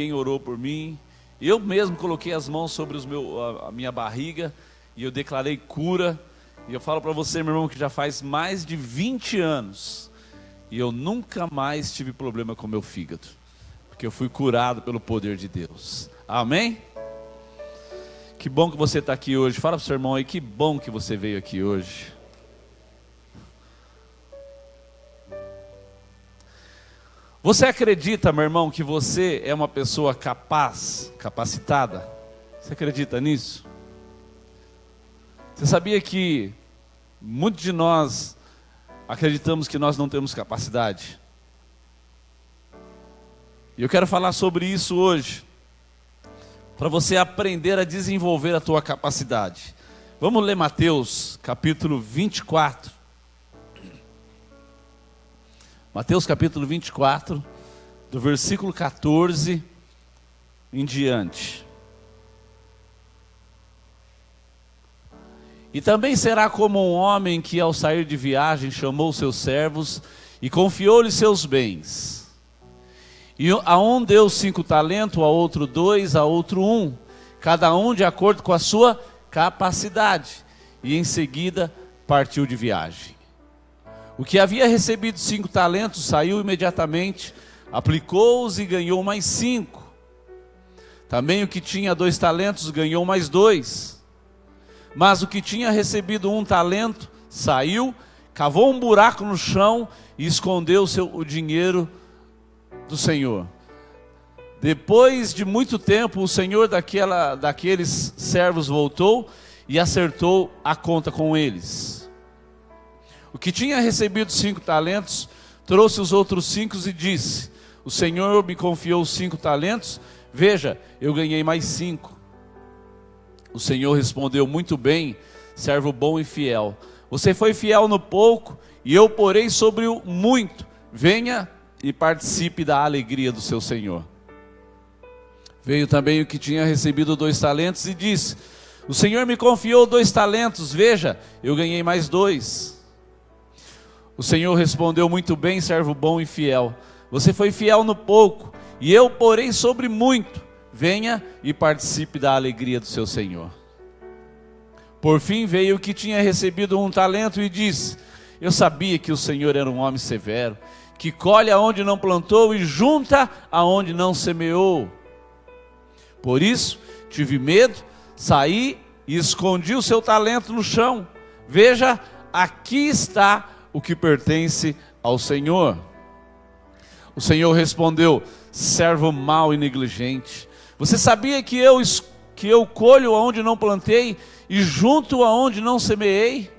ninguém orou por mim. Eu mesmo coloquei as mãos sobre a minha barriga e eu declarei cura. E eu falo para você, meu irmão, que já faz mais de 20 anos e eu nunca mais tive problema com meu fígado, porque eu fui curado pelo poder de Deus. Amém? Que bom que você está aqui hoje. Fala para o seu irmão aí, que bom que você veio aqui hoje. Você acredita, meu irmão, que você é uma pessoa capaz, capacitada? Você acredita nisso? Você sabia que muitos de nós acreditamos que nós não temos capacidade? E eu quero falar sobre isso hoje, para você aprender a desenvolver a tua capacidade. Vamos ler Mateus capítulo 24. Mateus capítulo 24, do versículo 14 em diante. E também será como um homem que ao sair de viagem chamou seus servos e confiou-lhes seus bens. E a um deu 5 talentos, a outro 2, a outro 1, cada um de acordo com a sua capacidade. E em seguida partiu de viagem. O que havia recebido 5 talentos saiu imediatamente, aplicou-os e ganhou mais 5. Também o que tinha 2 talentos ganhou mais 2. Mas o que tinha recebido 1 talento saiu, cavou um buraco no chão e escondeu o dinheiro do Senhor. Depois de muito tempo, o Senhor daqueles servos voltou e acertou a conta com eles. O que tinha recebido 5 talentos, trouxe os outros 5 e disse: o Senhor me confiou 5 talentos, veja, eu ganhei mais 5. O Senhor respondeu: muito bem, servo bom e fiel. Você foi fiel no pouco, e eu porei sobre o muito. Venha e participe da alegria do seu Senhor. Veio também o que tinha recebido 2 talentos e disse: o Senhor me confiou 2 talentos, veja, eu ganhei mais 2. O Senhor respondeu: muito bem, servo bom e fiel. Você foi fiel no pouco, e eu porei sobre muito. Venha e participe da alegria do seu Senhor. Por fim veio o que tinha recebido 1 talento e disse: eu sabia que o Senhor era um homem severo, que colhe aonde não plantou e junta aonde não semeou. Por isso tive medo, saí e escondi o seu talento no chão. Veja, aqui está o que pertence ao Senhor. O Senhor respondeu: servo mau e negligente, você sabia que eu colho aonde não plantei e junto aonde não semeei?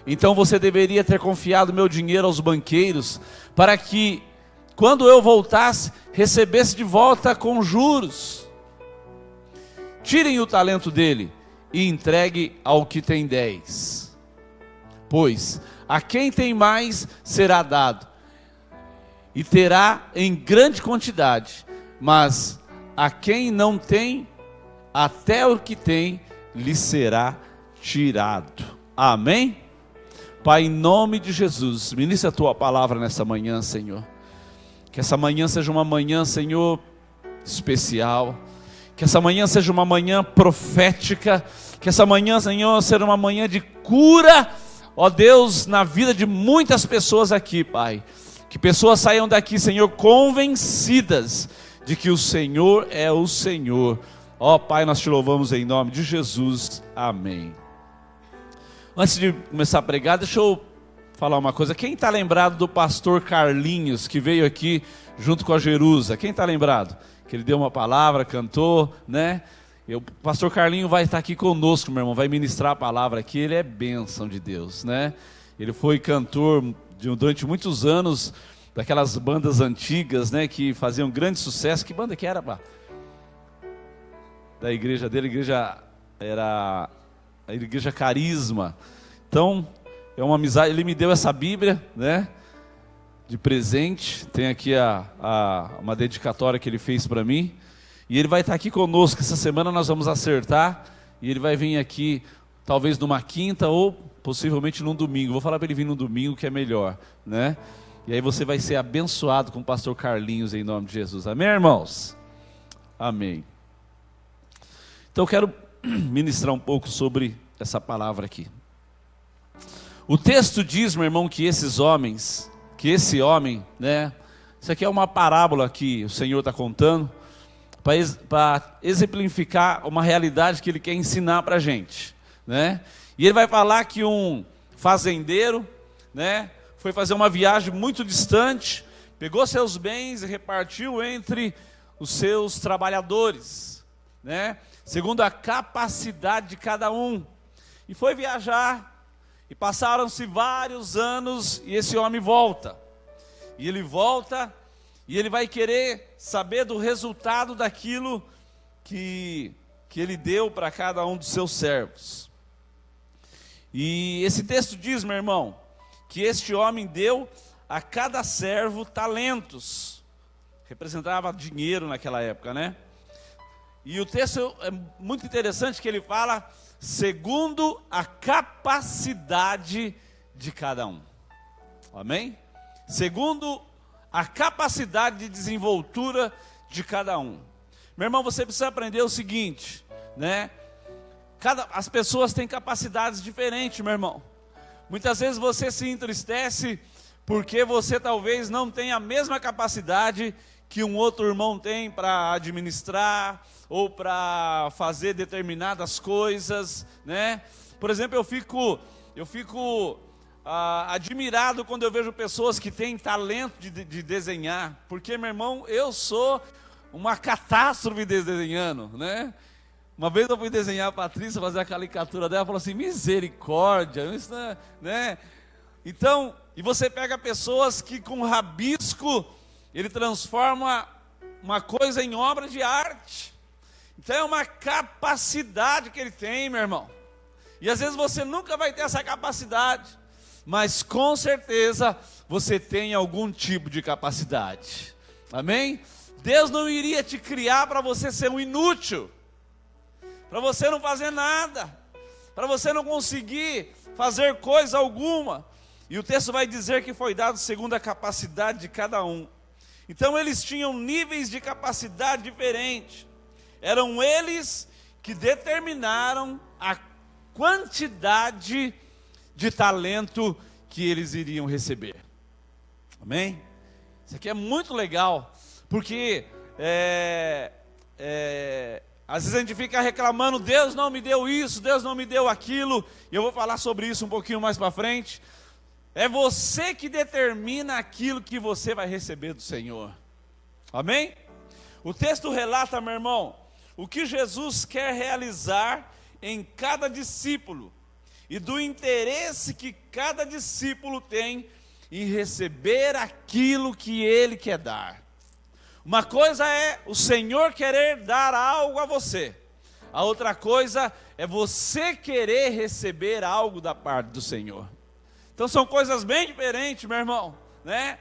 Então você deveria ter confiado meu dinheiro aos banqueiros, para que, quando eu voltasse, recebesse de volta com juros. Tirem o talento dele e entregue ao que tem 10. Pois a quem tem mais será dado, e terá em grande quantidade, mas a quem não tem, até o que tem lhe será tirado. Amém? Pai, em nome de Jesus, ministra a tua palavra nessa manhã, Senhor. Que essa manhã seja uma manhã, Senhor, especial. Que essa manhã seja uma manhã profética. Que essa manhã, Senhor, seja uma manhã de cura, ó Deus, na vida de muitas pessoas aqui, Pai. Que pessoas saiam daqui, Senhor, convencidas de que o Senhor é o Senhor. Ó Pai, nós te louvamos em nome de Jesus. Amém. Antes de começar a pregar, deixa eu falar uma coisa. Quem está lembrado do pastor Carlinhos, que veio aqui junto com a Jerusa? Quem está lembrado? Que ele deu uma palavra, cantou, né? O pastor Carlinho vai estar aqui conosco, meu irmão, vai ministrar a palavra aqui. Ele é bênção de Deus, né? Ele foi cantor durante muitos anos daquelas bandas antigas, né, que faziam grande sucesso. Que banda que era, pá? Da igreja dele, a igreja era a igreja Carisma. Então, é uma amizade. Ele me deu essa Bíblia, né, de presente. Tem aqui uma dedicatória que ele fez para mim. E ele vai estar aqui conosco. Essa semana nós vamos acertar. E ele vai vir aqui, talvez numa quinta ou possivelmente num domingo. Vou falar para ele vir no domingo, que é melhor, né? E aí você vai ser abençoado com o pastor Carlinhos, em nome de Jesus. Amém, irmãos? Amém. Então eu quero ministrar um pouco sobre essa palavra aqui. O texto diz, meu irmão, que esse homem, né? Isso aqui é uma parábola que o Senhor está contando para exemplificar uma realidade que Ele quer ensinar para a gente, né? E Ele vai falar que um fazendeiro, né, foi fazer uma viagem muito distante, pegou seus bens e repartiu entre os seus trabalhadores, né, segundo a capacidade de cada um, e foi viajar. E passaram-se vários anos e esse homem volta. E ele volta e ele vai querer saber do resultado daquilo que ele deu para cada um dos seus servos. E esse texto diz, meu irmão, que este homem deu a cada servo talentos. Representava dinheiro naquela época, né? E o texto é muito interessante que ele fala segundo a capacidade de cada um. Amém? Segundo a capacidade de desenvoltura de cada um. Meu irmão, você precisa aprender o seguinte, né? As pessoas têm capacidades diferentes, meu irmão. Muitas vezes você se entristece porque você talvez não tenha a mesma capacidade que um outro irmão tem para administrar ou para fazer determinadas coisas, né? Por exemplo, eu fico admirado quando eu vejo pessoas que têm talento de desenhar, porque, meu irmão, eu sou uma catástrofe desenhando, né? Uma vez eu fui desenhar a Patrícia, fazer a caricatura dela, ela falou assim, misericórdia, isso, né? Então, e você pega pessoas que com rabisco, ele transforma uma coisa em obra de arte. Então é uma capacidade que ele tem, meu irmão. E às vezes você nunca vai ter essa capacidade, mas com certeza você tem algum tipo de capacidade. Amém? Deus não iria te criar para você ser um inútil, para você não fazer nada, para você não conseguir fazer coisa alguma. E o texto vai dizer que foi dado segundo a capacidade de cada um. Então eles tinham níveis de capacidade diferentes. Eram eles que determinaram a quantidade de talento que eles iriam receber. Amém? Isso aqui é muito legal, porque às vezes a gente fica reclamando, Deus não me deu isso, Deus não me deu aquilo, e eu vou falar sobre isso um pouquinho mais para frente. É você que determina aquilo que você vai receber do Senhor. Amém? O texto relata, meu irmão, o que Jesus quer realizar em cada discípulo e do interesse que cada discípulo tem em receber aquilo que ele quer dar. Uma coisa é o Senhor querer dar algo a você. A outra coisa é você querer receber algo da parte do Senhor. Então são coisas bem diferentes, meu irmão, né?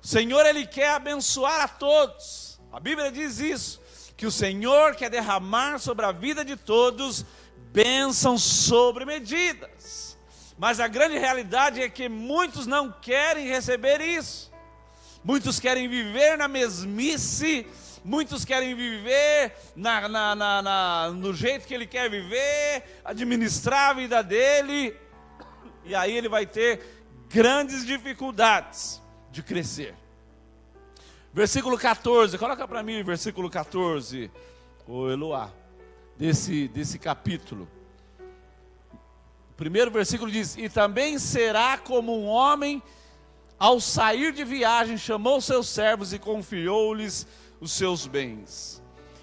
O Senhor, Ele quer abençoar a todos. A Bíblia diz isso, que o Senhor quer derramar sobre a vida de todos bênçãos sobre medidas. Mas a grande realidade é que muitos não querem receber isso. Muitos querem viver na mesmice, muitos querem viver no jeito que ele quer viver, administrar a vida dele. E aí ele vai ter grandes dificuldades de crescer. Versículo 14, coloca para mim o versículo 14, ô Eloá, desse capítulo. O primeiro versículo diz, e também será como um homem, ao sair de viagem, chamou seus servos e confiou-lhes os seus bens.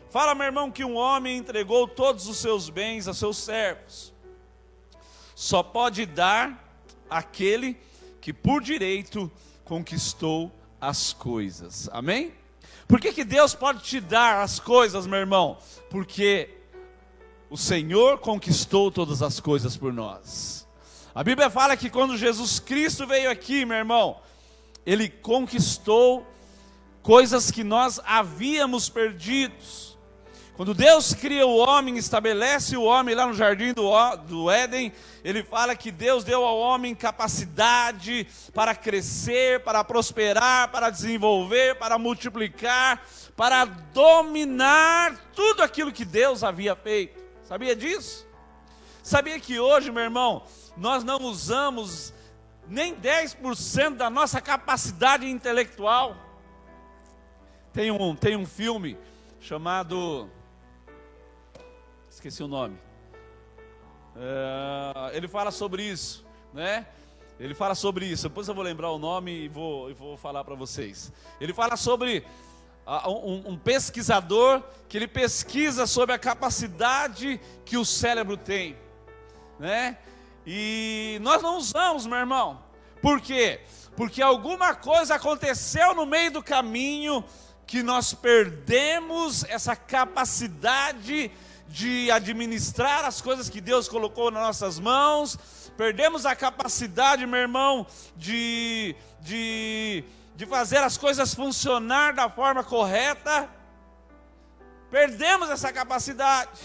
Fala, meu irmão, que um homem entregou todos os seus bens a seus servos. Só pode dar aquele que por direito conquistou as coisas. Amém? Por que Deus pode te dar as coisas, meu irmão? Porque o Senhor conquistou todas as coisas por nós. A Bíblia fala que quando Jesus Cristo veio aqui, meu irmão, Ele conquistou coisas que nós havíamos perdido. Quando Deus cria o homem, estabelece o homem lá no jardim do Éden, Ele fala que Deus deu ao homem capacidade para crescer, para prosperar, para desenvolver, para multiplicar, para dominar tudo aquilo que Deus havia feito. Sabia disso? Sabia que hoje, meu irmão, nós não usamos nem 10% da nossa capacidade intelectual? Tem um filme chamado... esqueci o nome. Ele fala sobre isso, né? Ele fala sobre isso. Depois eu vou lembrar o nome e vou falar para vocês. Ele fala sobre um pesquisador que ele pesquisa sobre a capacidade que o cérebro tem, né? E nós não usamos, meu irmão. Por quê? Porque alguma coisa aconteceu no meio do caminho que nós perdemos essa capacidade de administrar as coisas que Deus colocou nas nossas mãos, perdemos a capacidade, meu irmão, de fazer as coisas funcionar da forma correta. Perdemos essa capacidade.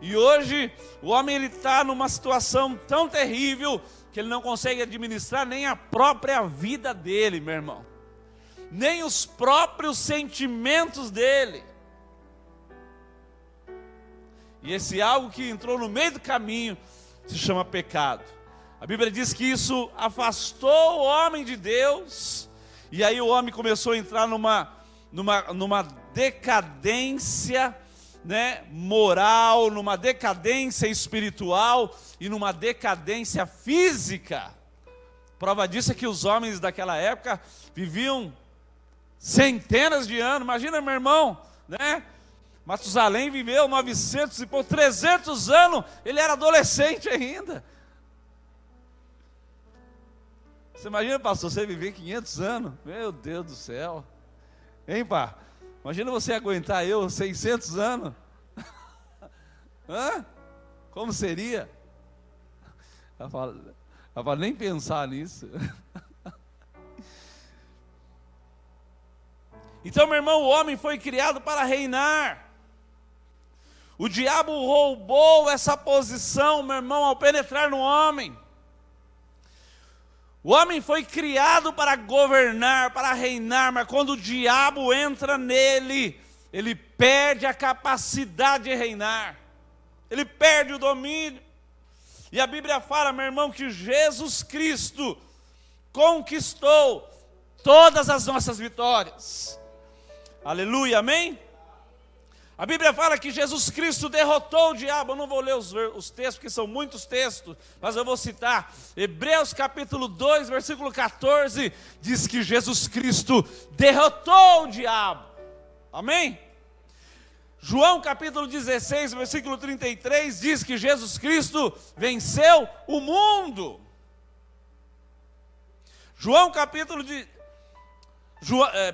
E hoje o homem está numa situação tão terrível que ele não consegue administrar nem a própria vida dele, meu irmão, nem os próprios sentimentos dele. E esse algo que entrou no meio do caminho se chama pecado. A Bíblia diz que isso afastou o homem de Deus, e aí o homem começou a entrar numa decadência, né, moral, numa decadência espiritual e numa decadência física. Prova disso é que os homens daquela época viviam centenas de anos. Imagina, meu irmão, né? Matusalém viveu 900 e por 300 anos, ele era adolescente ainda. Você imagina, pastor, você viver 500 anos? Meu Deus do céu. Hein, pá? Imagina você aguentar eu 600 anos. Hã? Como seria? Ela fala, nem pensar nisso. Então, meu irmão, o homem foi criado para reinar. O diabo roubou essa posição, meu irmão, ao penetrar no homem. O homem foi criado para governar, para reinar, mas quando o diabo entra nele, ele perde a capacidade de reinar. Ele perde o domínio. E a Bíblia fala, meu irmão, que Jesus Cristo conquistou todas as nossas vitórias. Aleluia, amém? A Bíblia fala que Jesus Cristo derrotou o diabo. Eu não vou ler os textos, porque são muitos textos, mas eu vou citar. Hebreus capítulo 2, versículo 14, diz que Jesus Cristo derrotou o diabo. Amém? João capítulo 16, versículo 33, diz que Jesus Cristo venceu o mundo. João capítulo de...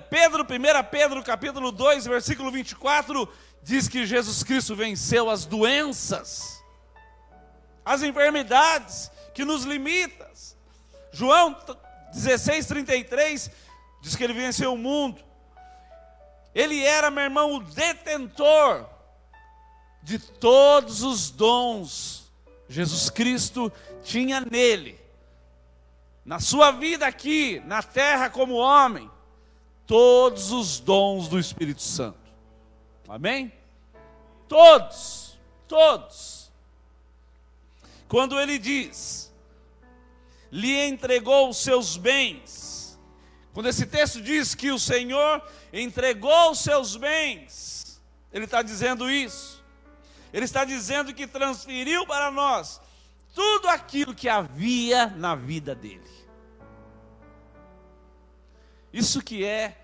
Pedro, 1 Pedro capítulo 2, versículo 24, diz que Jesus Cristo venceu as doenças, as enfermidades que nos limitam. João 16, 33, diz que ele venceu o mundo. Ele era, meu irmão, o detentor de todos os dons. Jesus Cristo tinha nele, na sua vida aqui, na terra como homem, todos os dons do Espírito Santo. Amém? Todos, todos. Quando ele diz, lhe entregou os seus bens. Quando esse texto diz que o Senhor entregou os seus bens, ele está dizendo isso. Ele está dizendo que transferiu para nós tudo aquilo que havia na vida dele. Isso que é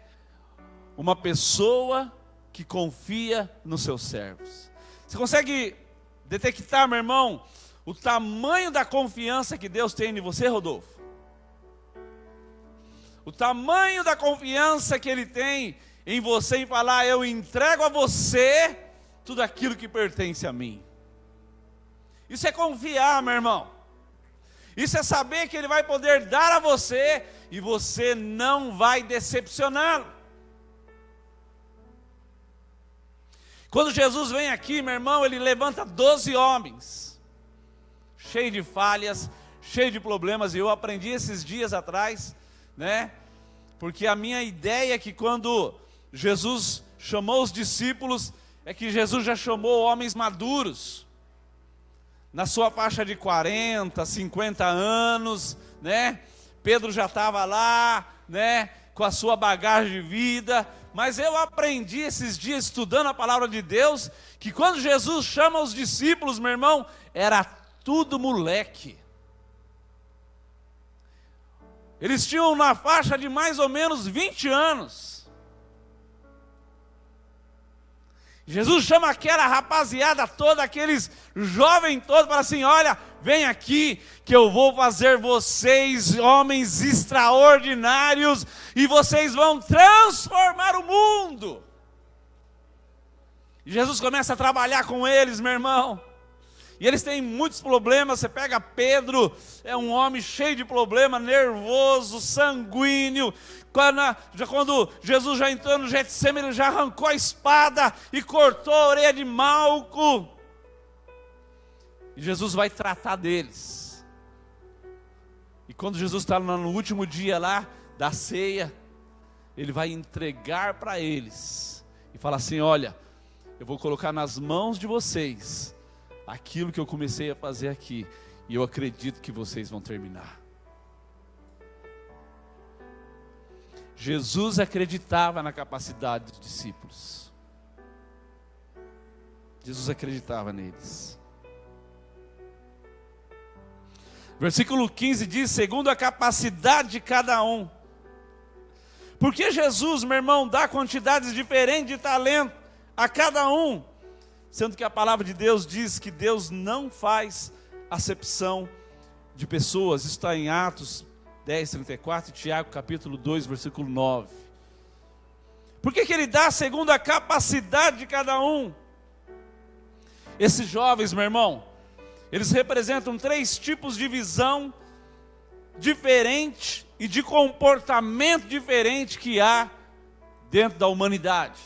uma pessoa que confia nos seus servos. Você consegue detectar, meu irmão, o tamanho da confiança que Deus tem em você, Rodolfo? O tamanho da confiança que Ele tem em você, em falar, eu entrego a você tudo aquilo que pertence a mim. Isso é confiar, meu irmão. Isso é saber que Ele vai poder dar a você e você não vai decepcioná-lo. Quando Jesus vem aqui, meu irmão, ele levanta 12 homens, cheio de falhas, cheio de problemas. E eu aprendi esses dias atrás, né? Porque a minha ideia é que quando Jesus chamou os discípulos, é que Jesus já chamou homens maduros, na sua faixa de 40, 50 anos, né? Pedro já estava lá, né? Com a sua bagagem de vida. Mas eu aprendi esses dias, estudando a palavra de Deus, que quando Jesus chama os discípulos, meu irmão, era tudo moleque. Eles tinham na faixa de mais ou menos 20 anos. Jesus chama aquela rapaziada toda, aqueles jovens todos, fala assim: olha, vem aqui que eu vou fazer vocês homens extraordinários e vocês vão transformar o mundo. E Jesus começa a trabalhar com eles, meu irmão. E eles têm muitos problemas. Você pega Pedro, é um homem cheio de problema, nervoso, sanguíneo. Quando Jesus já entrou no Getsemane, ele já arrancou a espada e cortou a orelha de Malco. E Jesus vai tratar deles. E quando Jesus está no último dia lá da ceia, ele vai entregar para eles e fala assim: olha, eu vou colocar nas mãos de vocês aquilo que eu comecei a fazer aqui, e eu acredito que vocês vão terminar. Jesus acreditava na capacidade dos discípulos. Jesus acreditava neles. Versículo 15 diz: segundo a capacidade de cada um. Porque Jesus, meu irmão, dá quantidades diferentes de talento a cada um, sendo que a palavra de Deus diz que Deus não faz acepção de pessoas. Isso está em Atos 10, 34, e Tiago capítulo 2, versículo 9. Por que Ele dá segundo a capacidade de cada um? Esses jovens, meu irmão, eles representam 3 tipos de visão diferente e de comportamento diferente que há dentro da humanidade,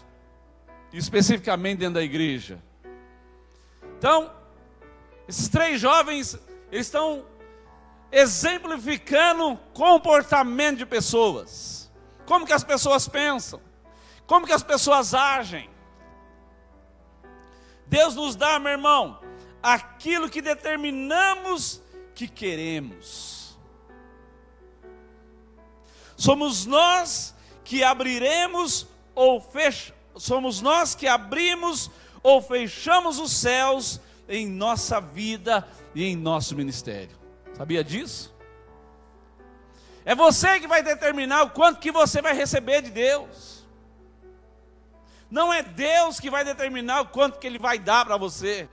especificamente dentro da igreja. Então, esses 3 jovens, eles estão exemplificando comportamento de pessoas. Como que as pessoas pensam? Como que as pessoas agem? Deus nos dá, meu irmão, aquilo que determinamos que queremos. Somos nós que abriremos ou fechamos. Somos nós que abrimos ou fechamos os céus em nossa vida e em nosso ministério. Sabia disso? É você que vai determinar o quanto que você vai receber de Deus. Não é Deus que vai determinar o quanto que Ele vai dar para você.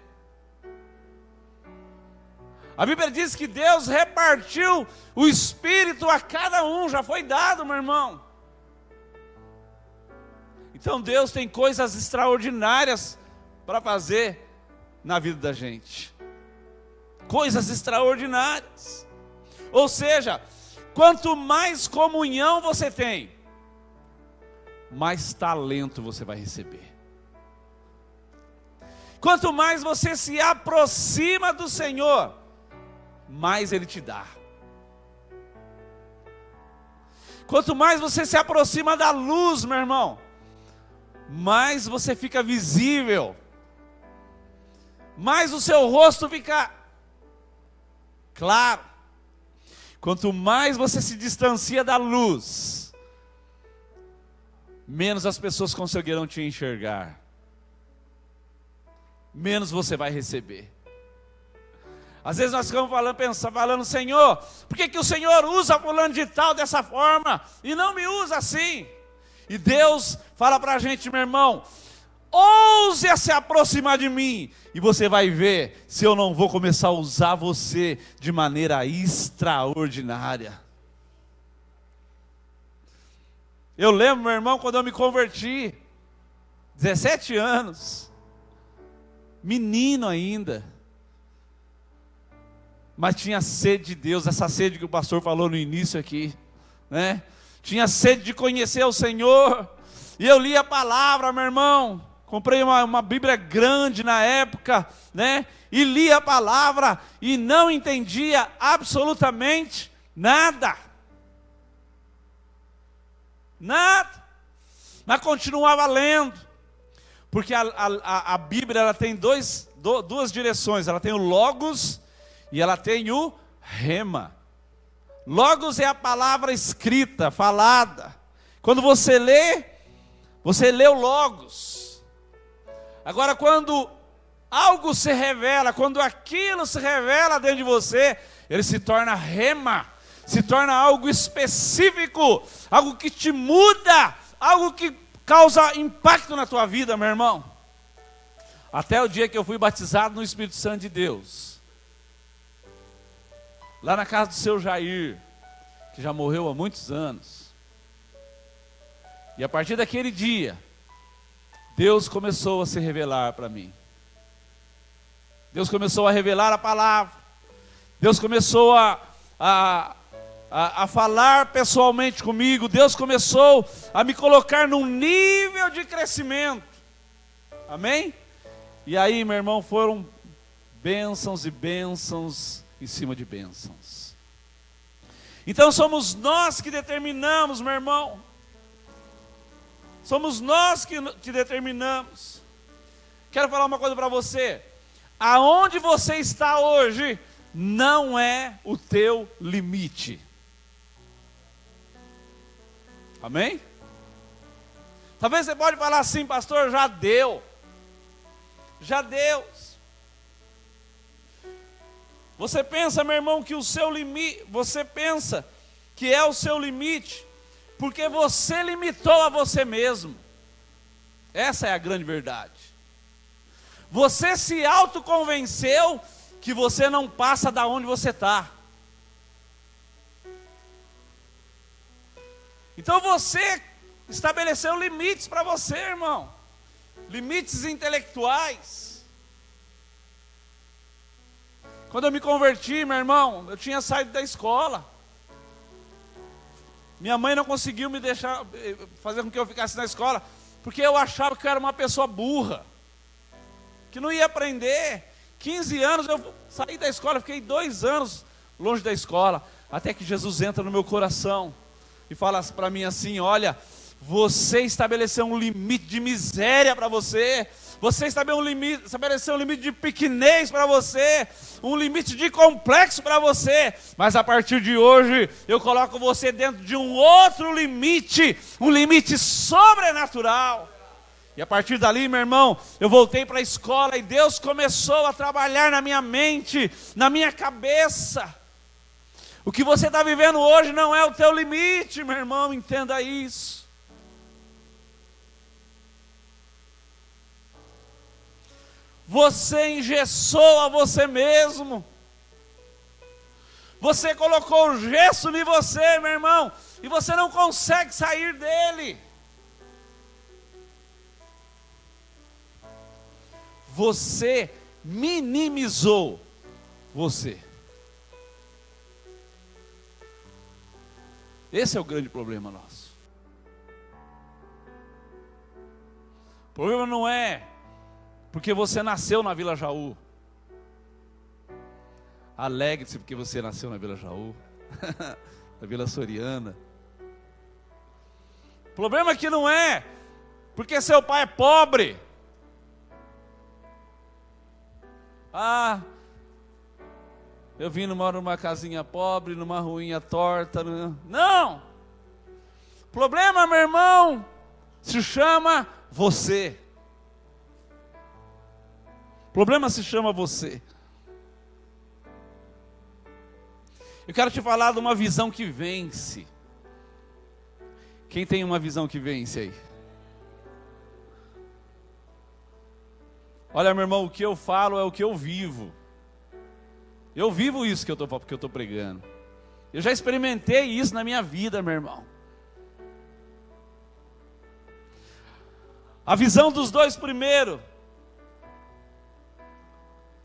A Bíblia diz que Deus repartiu o Espírito a cada um, já foi dado, meu irmão. Então Deus tem coisas extraordinárias para fazer na vida da gente. Coisas extraordinárias. Ou seja, quanto mais comunhão você tem, mais talento você vai receber. Quanto mais você se aproxima do Senhor, mais Ele te dá. Quanto mais você se aproxima da luz, meu irmão, mais você fica visível, mais o seu rosto fica claro. Quanto mais você se distancia da luz, menos as pessoas conseguirão te enxergar, menos você vai receber. Às vezes nós ficamos falando, Senhor, por que o Senhor usa fulano de tal dessa forma e não me usa assim? E Deus fala para a gente, meu irmão, ouse se aproximar de mim, e você vai ver se eu não vou começar a usar você de maneira extraordinária. Eu lembro, meu irmão, quando eu me converti, 17 anos, menino ainda, mas tinha sede de Deus, essa sede que o pastor falou no início aqui, né? Tinha sede de conhecer o Senhor, e eu li a palavra, meu irmão, Comprei uma Bíblia grande na época, né? E li a palavra e não entendia absolutamente nada. Nada. Mas continuava lendo. Porque a Bíblia ela tem duas direções. Ela tem o Logos e ela tem o Rema. Logos é a palavra escrita, falada. Quando você lê o Logos. Agora, quando algo se revela, quando aquilo se revela dentro de você, ele se torna Rema, se torna algo específico, algo que te muda, algo que causa impacto na tua vida, meu irmão. Até o dia que eu fui batizado no Espírito Santo de Deus, lá na casa do seu Jair, que já morreu há muitos anos. E a partir daquele dia, Deus começou a se revelar para mim. Deus começou a revelar a palavra. Deus começou a falar pessoalmente comigo. Deus começou a me colocar num nível de crescimento. Amém? E aí, meu irmão, foram bênçãos e bênçãos em cima de bênçãos. Então somos nós que determinamos, meu irmão. Somos nós que determinamos. Quero falar uma coisa para você. Aonde você está hoje não é o teu limite. Amém? Talvez você pode falar assim, pastor, já deu. Já deu. Você pensa, meu irmão, que o seu limite, você pensa que é o seu limite, porque você limitou a você mesmo. Essa é a grande verdade. Você se autoconvenceu que você não passa da onde você está. Então você estabeleceu limites para você, irmão. Limites intelectuais. Quando eu me converti, meu irmão, eu tinha saído da escola. Minha mãe não conseguiu me deixar, fazer com que eu ficasse na escola, porque eu achava que eu era uma pessoa burra, que não ia aprender. 15 anos eu saí da escola, fiquei 2 anos longe da escola, até que Jesus entra no meu coração e fala para mim assim: olha, você estabeleceu um limite de miséria para você, você estabeleceu um limite de pequenez para você, um limite de complexo para você, mas a partir de hoje eu coloco você dentro de um outro limite, um limite sobrenatural. E a partir dali, meu irmão, eu voltei para a escola e Deus começou a trabalhar na minha mente, na minha cabeça. O que você está vivendo hoje não é o teu limite, meu irmão, entenda isso. Você engessou a você mesmo. Você colocou o gesso em você, meu irmão, e você não consegue sair dele. Você minimizou você. Esse é o grande problema nosso. O problema não é porque você nasceu na Vila Jaú. Alegre-se porque você nasceu na Vila Jaú, na Vila Soriana. O problema aqui não é porque seu pai é pobre. Ah, eu moro numa casinha pobre, numa ruinha torta. Não! O problema, meu irmão, se chama você. O problema se chama você. Eu quero te falar de uma visão que vence. Quem tem uma visão que vence aí? Olha, meu irmão, o que eu falo é o que eu vivo. Eu vivo isso que eu estou pregando. Eu já experimentei isso na minha vida, meu irmão. A visão dos dois primeiros.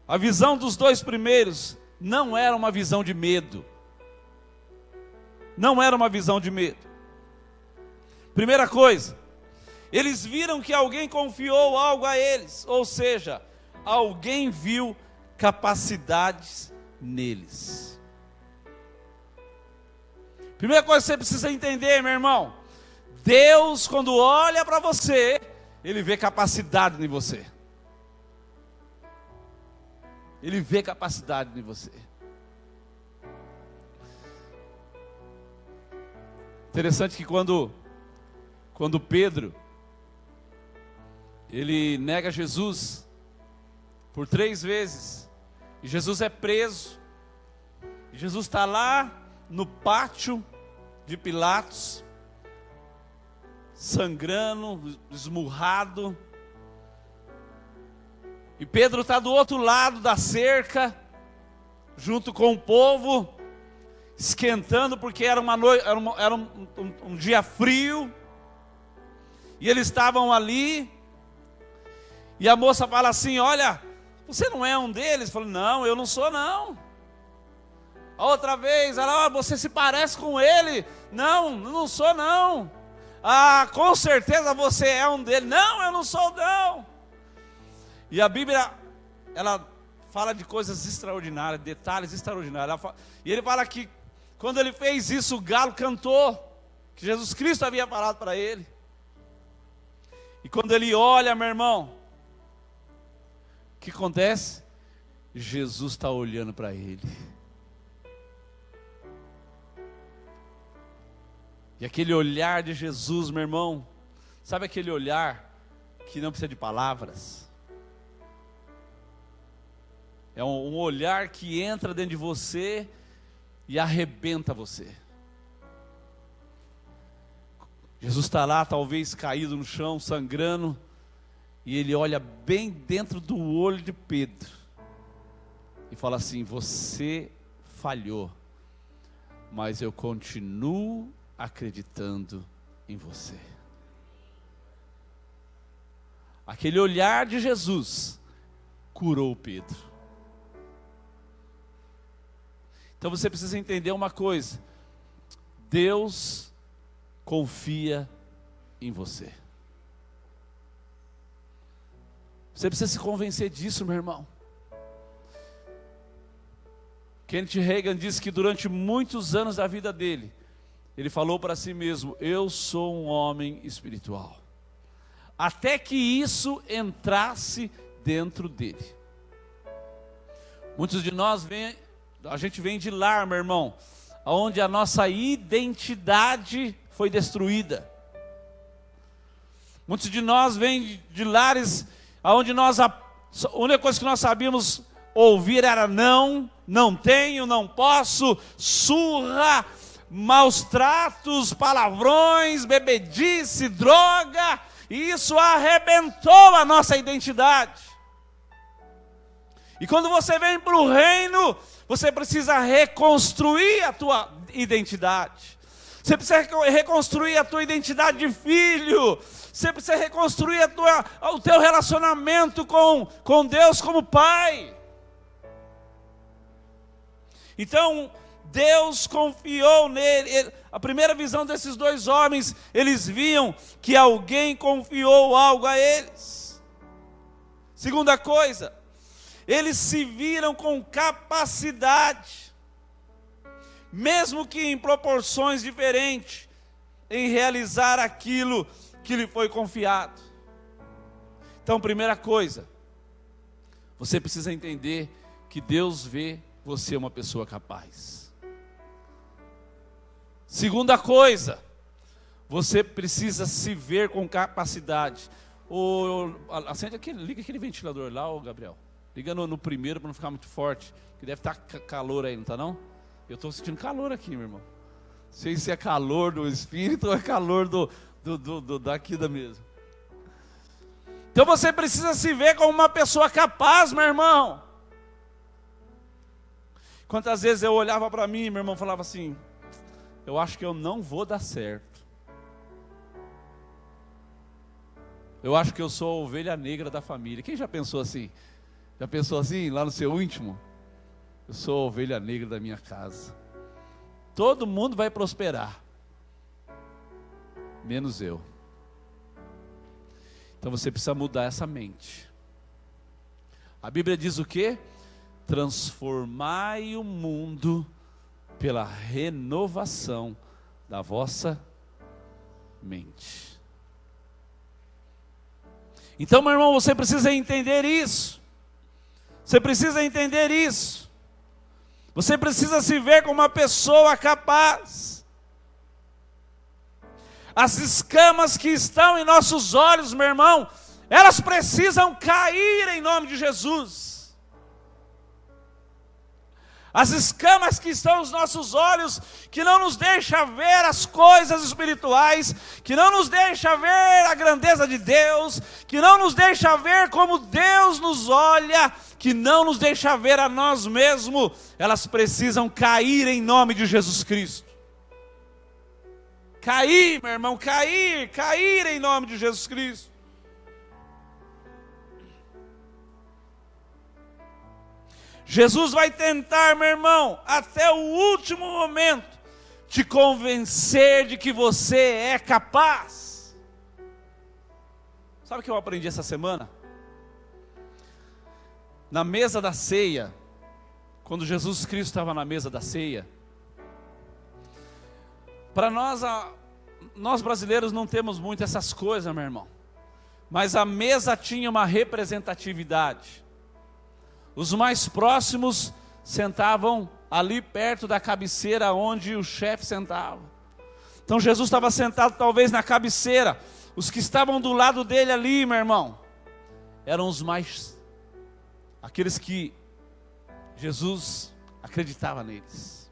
A visão dos dois primeiros não era uma visão de medo. Não era uma visão de medo. Primeira coisa, Eles viram que alguém confiou algo a eles, ou seja, alguém viu capacidades neles. Primeira coisa que você precisa entender, meu irmão, Deus, quando olha para você, Ele vê capacidade em você. Ele vê capacidade em você. Interessante que quando Pedro, ele nega Jesus por 3 vezes, e Jesus é preso, e Jesus está lá no pátio de Pilatos, sangrando, esmurrado, e Pedro está do outro lado da cerca, junto com o povo, esquentando, porque era uma noite, era um dia frio, e eles estavam ali, e a moça fala assim: olha, você não é um deles? Falou: não, eu não sou não. A outra vez, ela: você se parece com ele? Não, não sou não. Ah, com certeza você é um deles. Não, eu não sou não. E a Bíblia, ela fala de coisas extraordinárias, detalhes extraordinários. E ele fala que quando ele fez isso, o galo cantou, que Jesus Cristo havia falado para ele. E quando ele olha, meu irmão, o que acontece? Jesus está olhando para ele. E aquele olhar de Jesus, meu irmão, sabe aquele olhar que não precisa de palavras? É um olhar que entra dentro de você e arrebenta você. Jesus está lá, talvez caído no chão, sangrando, e ele olha bem dentro do olho de Pedro e fala assim: você falhou, mas eu continuo acreditando em você. Aquele olhar de Jesus curou Pedro. Então você precisa entender uma coisa: Deus confia em você. Você precisa se convencer disso, meu irmão. Kenneth Hagin disse que durante muitos anos da vida dele, ele falou para si mesmo: eu sou um homem espiritual. Até que isso entrasse dentro dele. Muitos de nós a gente vem de lar, meu irmão, onde a nossa identidade foi destruída. Muitos de nós vêm de lares onde a única coisa que nós sabíamos ouvir era não, não tenho, não posso, surra, maus tratos, palavrões, bebedice, droga, e isso arrebentou a nossa identidade. E quando você vem para o reino, você precisa reconstruir a tua identidade. Você precisa reconstruir a tua identidade de filho. Você precisa reconstruir o teu relacionamento com Deus como pai. Então, Deus confiou nele. A primeira visão desses 2 homens, eles viam que alguém confiou algo a eles. Segunda coisa, eles se viram com capacidade, mesmo que em proporções diferentes, em realizar aquilo que lhe foi confiado. Então, primeira coisa, você precisa entender que Deus vê você uma pessoa capaz. Segunda coisa, você precisa se ver com capacidade. Acende liga aquele ventilador lá, Gabriel. Liga no primeiro para não ficar muito forte, que deve estar calor aí, não está não? Eu estou sentindo calor aqui, meu irmão. Não sei se é calor do espírito ou é calor daqui da mesa. Então você precisa se ver como uma pessoa capaz, meu irmão. Quantas vezes eu olhava para mim, meu irmão, falava assim: eu acho que eu não vou dar certo. Eu acho que eu sou a ovelha negra da família. Quem já pensou assim? Já pensou assim, lá no seu íntimo? Eu sou a ovelha negra da minha casa. Todo mundo vai prosperar, menos eu. Então você precisa mudar essa mente. A Bíblia diz o quê? Transformai o mundo pela renovação da vossa mente. Então, meu irmão, você precisa entender isso. Você precisa entender isso. Você precisa se ver como uma pessoa capaz. As escamas que estão em nossos olhos, meu irmão, elas precisam cair em nome de Jesus. As escamas que estão nos nossos olhos, que não nos deixa ver as coisas espirituais, que não nos deixa ver a grandeza de Deus, que não nos deixa ver como Deus nos olha, que não nos deixa ver a nós mesmos, elas precisam cair em nome de Jesus Cristo. Cair, meu irmão, cair em nome de Jesus Cristo. Jesus vai tentar, meu irmão, até o último momento, te convencer de que você é capaz. Sabe o que eu aprendi essa semana? Na mesa da ceia, quando Jesus Cristo estava na mesa da ceia, para nós brasileiros não temos muito essas coisas, meu irmão, mas a mesa tinha uma representatividade. Os mais próximos sentavam ali perto da cabeceira onde o chefe sentava. Então Jesus estava sentado talvez na cabeceira. Os que estavam do lado dele ali, meu irmão, eram os mais, aqueles que Jesus acreditava neles.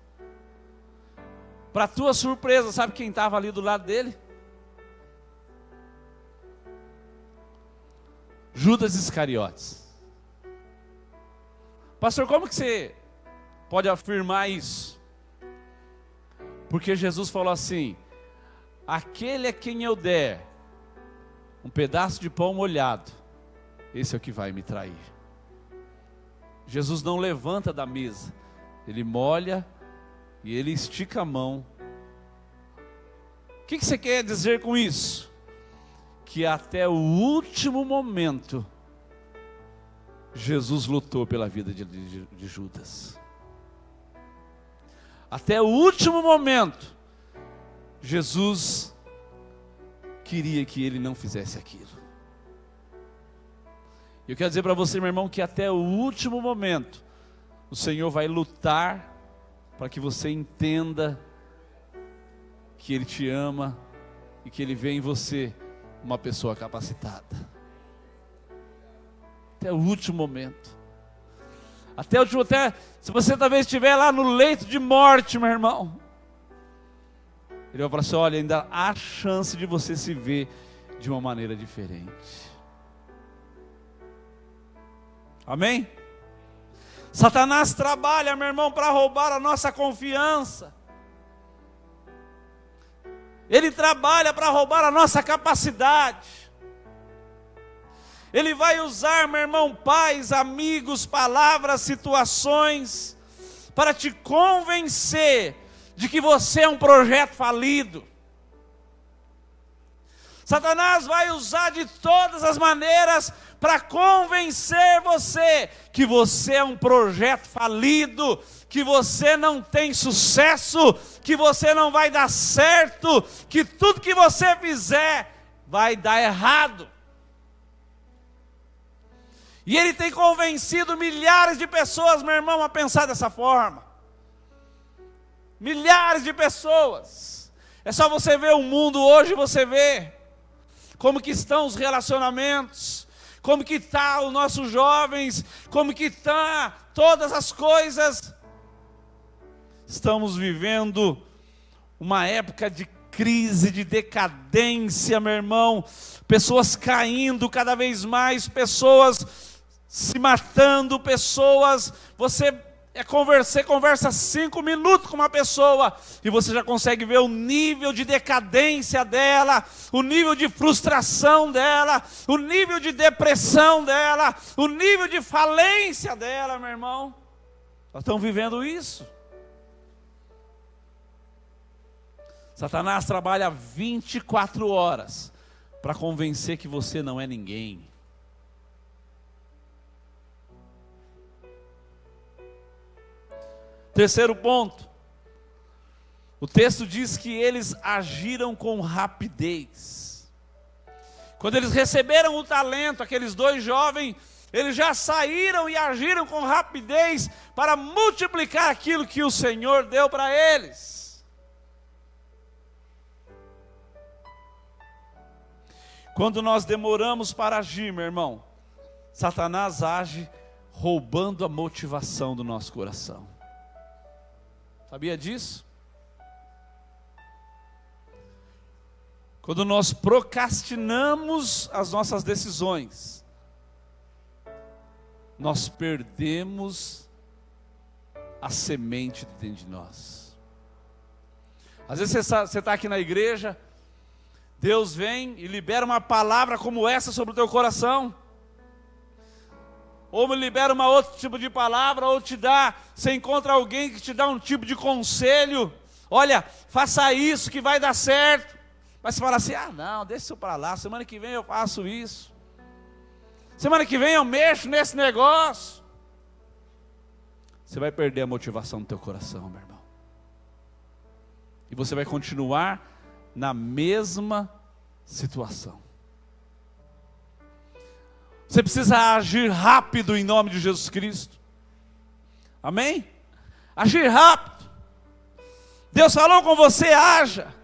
Para tua surpresa, sabe quem estava ali do lado dele? Judas Iscariotes. Pastor, como que você pode afirmar isso? Porque Jesus falou assim: aquele a quem eu der um pedaço de pão molhado, esse é o que vai me trair. Jesus não levanta da mesa, ele molha e ele estica a mão. O que você quer dizer com isso? Que até o último momento Jesus lutou pela vida de Judas. Até o último momento, Jesus queria que ele não fizesse aquilo. Eu quero dizer para você, meu irmão, que até o último momento, o Senhor vai lutar para que você entenda que Ele te ama e que Ele vê em você uma pessoa capacitada. Até o último momento. Até se você talvez estiver lá no leito de morte, meu irmão, Ele vai falar assim: olha, ainda há chance de você se ver de uma maneira diferente. Amém? Satanás trabalha, meu irmão, para roubar a nossa confiança. Ele trabalha para roubar a nossa capacidade. Ele vai usar, meu irmão, pais, amigos, palavras, situações, para te convencer de que você é um projeto falido. Satanás vai usar de todas as maneiras para convencer você que você é um projeto falido, que você não tem sucesso, que você não vai dar certo, que tudo que você fizer vai dar errado. E ele tem convencido milhares de pessoas, meu irmão, a pensar dessa forma. Milhares de pessoas. É só você ver o mundo hoje, você vê como que estão os relacionamentos, como que está os nossos jovens, como que está todas as coisas. Estamos vivendo uma época de crise, de decadência, meu irmão. Pessoas caindo cada vez mais, pessoas se matando, pessoas, você conversa 5 minutos com uma pessoa e você já consegue ver o nível de decadência dela, o nível de frustração dela, o nível de depressão dela, o nível de falência dela, meu irmão. Nós estamos vivendo isso. Satanás trabalha 24 horas para convencer que você não é ninguém. Terceiro ponto. O texto diz que eles agiram com rapidez. Quando eles receberam o talento, aqueles dois jovens, eles já saíram e agiram com rapidez para multiplicar aquilo que o Senhor deu para eles. Quando nós demoramos para agir, meu irmão, Satanás age roubando a motivação do nosso coração. Sabia disso? Quando nós procrastinamos as nossas decisões, nós perdemos a semente dentro de nós. Às vezes você está aqui na igreja, Deus vem e libera uma palavra como essa sobre o teu coração, ou me libera uma outro tipo de palavra, ou você encontra alguém que te dá um tipo de conselho, olha, faça isso que vai dar certo. Mas você fala assim, não, deixa isso para lá, semana que vem eu faço isso. Semana que vem eu mexo nesse negócio. Você vai perder a motivação do teu coração, meu irmão. E você vai continuar na mesma situação. Você precisa agir rápido em nome de Jesus Cristo. Amém? Agir rápido. Deus falou com você, haja.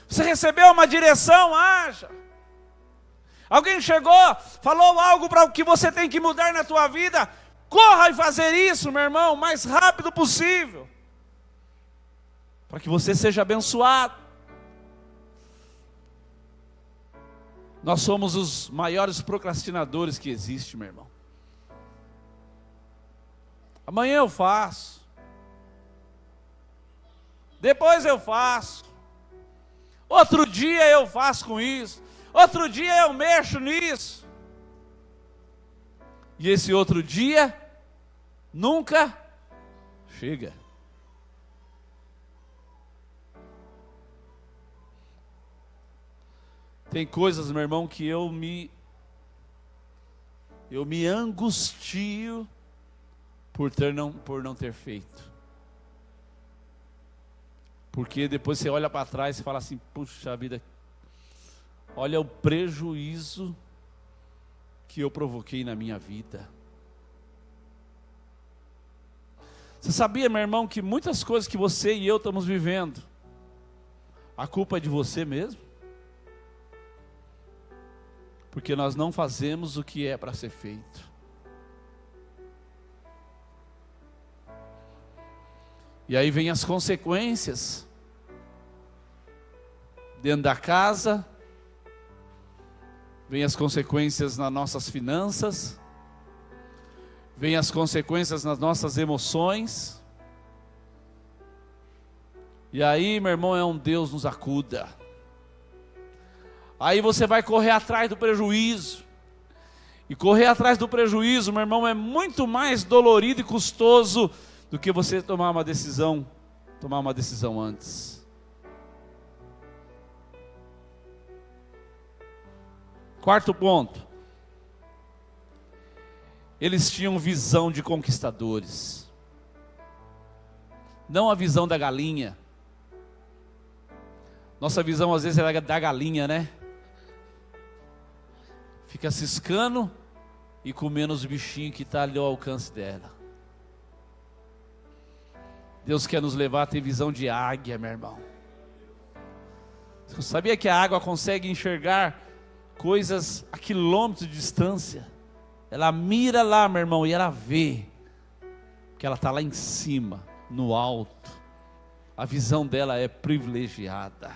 Você recebeu uma direção, haja. Alguém chegou, falou algo para o que você tem que mudar na tua vida, corra e fazer isso, meu irmão, o mais rápido possível, para que você seja abençoado. Nós somos os maiores procrastinadores que existem, meu irmão. Amanhã eu faço, depois eu faço, outro dia eu faço com isso, outro dia eu mexo nisso. E esse outro dia nunca chega. Tem coisas, meu irmão, que eu me angustio por não ter feito. Porque depois você olha para trás e fala assim, puxa vida, olha o prejuízo que eu provoquei na minha vida. Você sabia, meu irmão, que muitas coisas que você e eu estamos vivendo, a culpa é de você mesmo? Porque nós não fazemos o que é para ser feito. E aí vem as consequências. Dentro da casa, vem as consequências nas nossas finanças, vem as consequências nas nossas emoções. E aí, meu irmão, é um Deus nos acuda. Aí você vai correr atrás do prejuízo. E correr atrás do prejuízo, meu irmão, é muito mais dolorido e custoso do que você tomar uma decisão antes. Quarto ponto. Eles tinham visão de conquistadores. Não a visão da galinha. Nossa visão às vezes é da galinha, né? Fica ciscando e comendo os bichinhos que estão ali ao alcance dela. Deus quer nos levar a ter visão de águia, meu irmão. Você sabia que a água consegue enxergar coisas a quilômetros de distância? Ela mira lá, meu irmão, e ela vê que ela está lá em cima, no alto. A visão dela é privilegiada.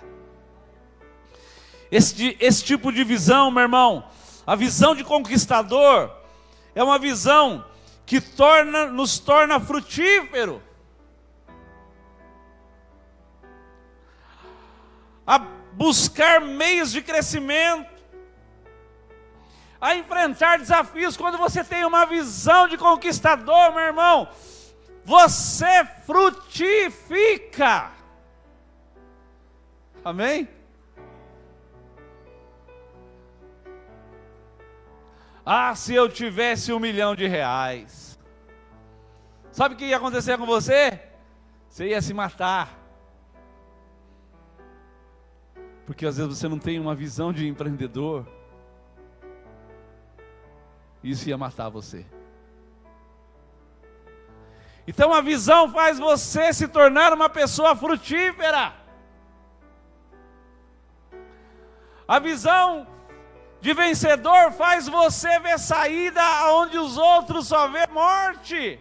Esse tipo de visão, meu irmão, a visão de conquistador, é uma visão que nos torna frutífero. A buscar meios de crescimento, a enfrentar desafios. Quando você tem uma visão de conquistador, meu irmão, você frutifica. Amém? Ah, se eu tivesse R$1 milhão. Sabe o que ia acontecer com você? Você ia se matar. Porque às vezes você não tem uma visão de empreendedor. Isso ia matar você. Então a visão faz você se tornar uma pessoa frutífera. A visão de vencedor faz você ver saída onde os outros só vê morte.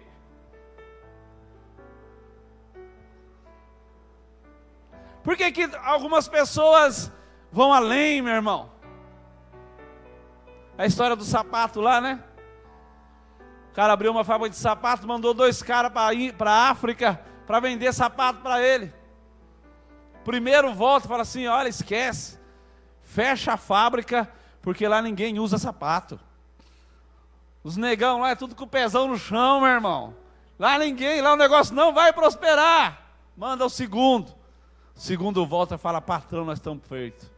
Por que que algumas pessoas vão além, meu irmão? A história do sapato lá, né? O cara abriu uma fábrica de sapato, mandou 2 caras para a África para vender sapato para ele. Primeiro volta e fala assim: olha, esquece, fecha a fábrica, porque lá ninguém usa sapato. Os negão lá é tudo com o pezão no chão, meu irmão. Lá o negócio não vai prosperar. Manda o segundo. O segundo volta e fala: patrão, nós estamos feitos.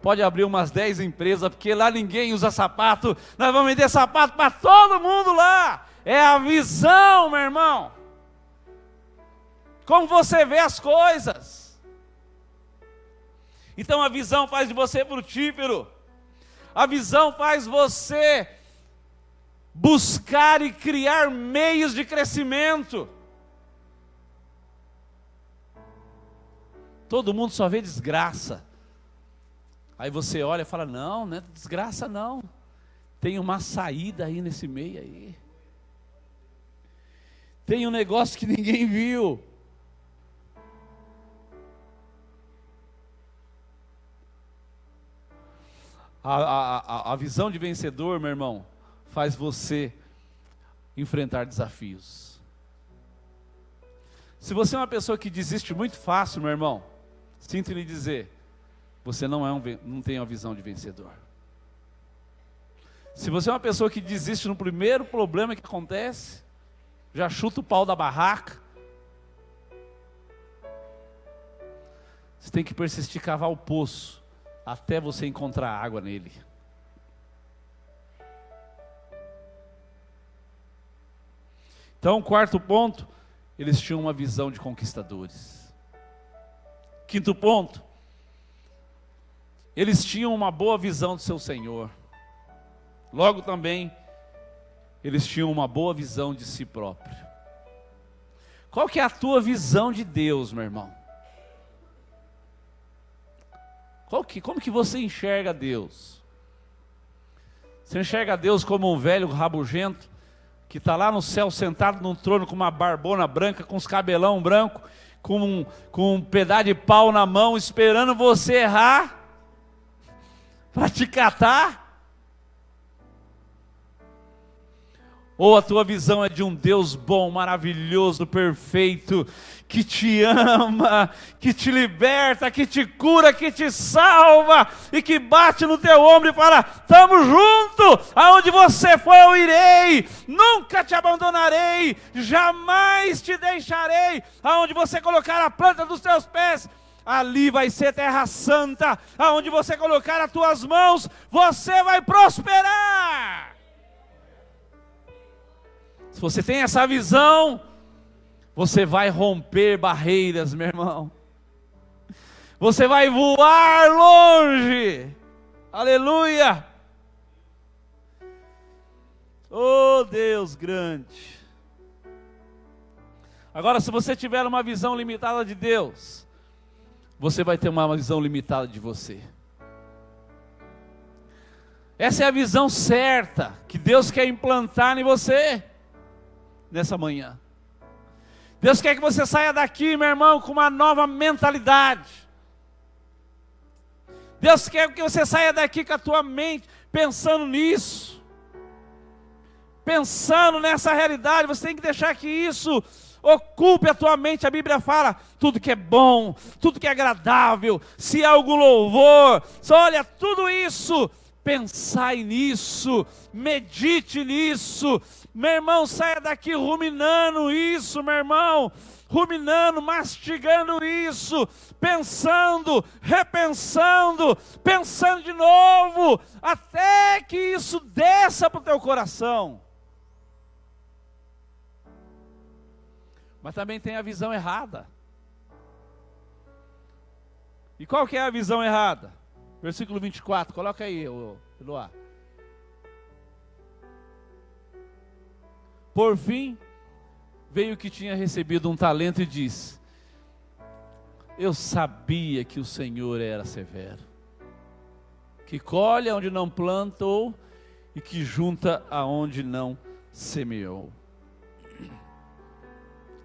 Pode abrir umas 10 empresas, porque lá ninguém usa sapato. Nós vamos vender sapato para todo mundo lá. É a visão, meu irmão. Como você vê as coisas. Então a visão faz de você frutífero. A visão faz você buscar e criar meios de crescimento. Todo mundo só vê desgraça. Aí você olha e fala: não, não é desgraça não. Tem uma saída aí nesse meio aí. Tem um negócio que ninguém viu. A visão de vencedor, meu irmão, faz você enfrentar desafios. Se você é uma pessoa que desiste muito fácil, meu irmão, sinto lhe dizer, você não tem uma visão de vencedor. Se você é uma pessoa que desiste no primeiro problema que acontece, já chuta o pau da barraca, você tem que persistir, cavar o poço, até você encontrar água nele. Então, quarto ponto, eles tinham uma visão de conquistadores. Quinto ponto, eles tinham uma boa visão do seu Senhor. Logo também, eles tinham uma boa visão de si próprio. Qual que é a tua visão de Deus, meu irmão? Como que você enxerga Deus? Você enxerga Deus como um velho rabugento, que está lá no céu sentado num trono com uma barbona branca, com os cabelão branco, com um pedaço de pau na mão, esperando você errar, para te catar? Ou a tua visão é de um Deus bom, maravilhoso, perfeito, que te ama, que te liberta, que te cura, que te salva, e que bate no teu ombro e fala: estamos juntos, aonde você for eu irei, nunca te abandonarei, jamais te deixarei, aonde você colocar a planta dos teus pés, ali vai ser terra santa, aonde você colocar as tuas mãos, você vai prosperar. Se você tem essa visão, você vai romper barreiras, meu irmão. Você vai voar longe. Aleluia. Oh, Deus grande. Agora, se você tiver uma visão limitada de Deus, você vai ter uma visão limitada de você. Essa é a visão certa que Deus quer implantar em você nessa manhã. Deus quer que você saia daqui, meu irmão, com uma nova mentalidade. Deus quer que você saia daqui com a tua mente pensando nisso, pensando nessa realidade. Você tem que deixar que isso ocupe a tua mente. A Bíblia fala: tudo que é bom, tudo que é agradável, se há algum louvor, olha, tudo isso Pensai nisso, medite nisso. Meu irmão, saia daqui ruminando isso, meu irmão. Ruminando, mastigando isso, pensando, repensando, pensando de novo, até que isso desça para o teu coração. Mas também tem a visão errada. E qual que é a visão errada? Versículo 24, coloca aí, Eloá. Por fim, veio o que tinha recebido um talento e disse: eu sabia que o Senhor era severo, que colhe onde não plantou e que junta aonde não semeou.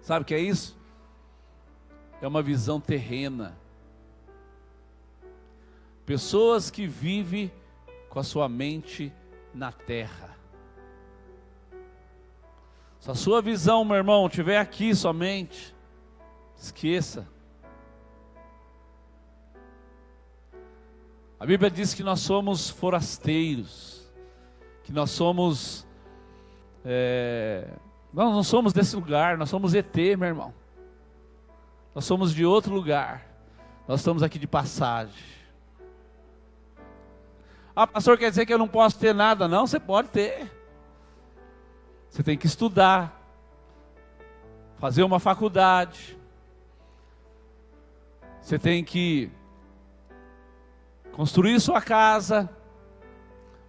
Sabe o que é isso? É uma visão terrena. Pessoas que vivem com a sua mente na terra. Se a sua visão, meu irmão, estiver aqui somente, esqueça. A Bíblia diz que nós somos forasteiros, que nós somos, nós não somos desse lugar, nós somos ET, meu irmão. Nós somos de outro lugar, nós estamos aqui de passagem. Ah, pastor, quer dizer que eu não posso ter nada? Não, você pode ter. Você tem que estudar, fazer uma faculdade, você tem que construir sua casa,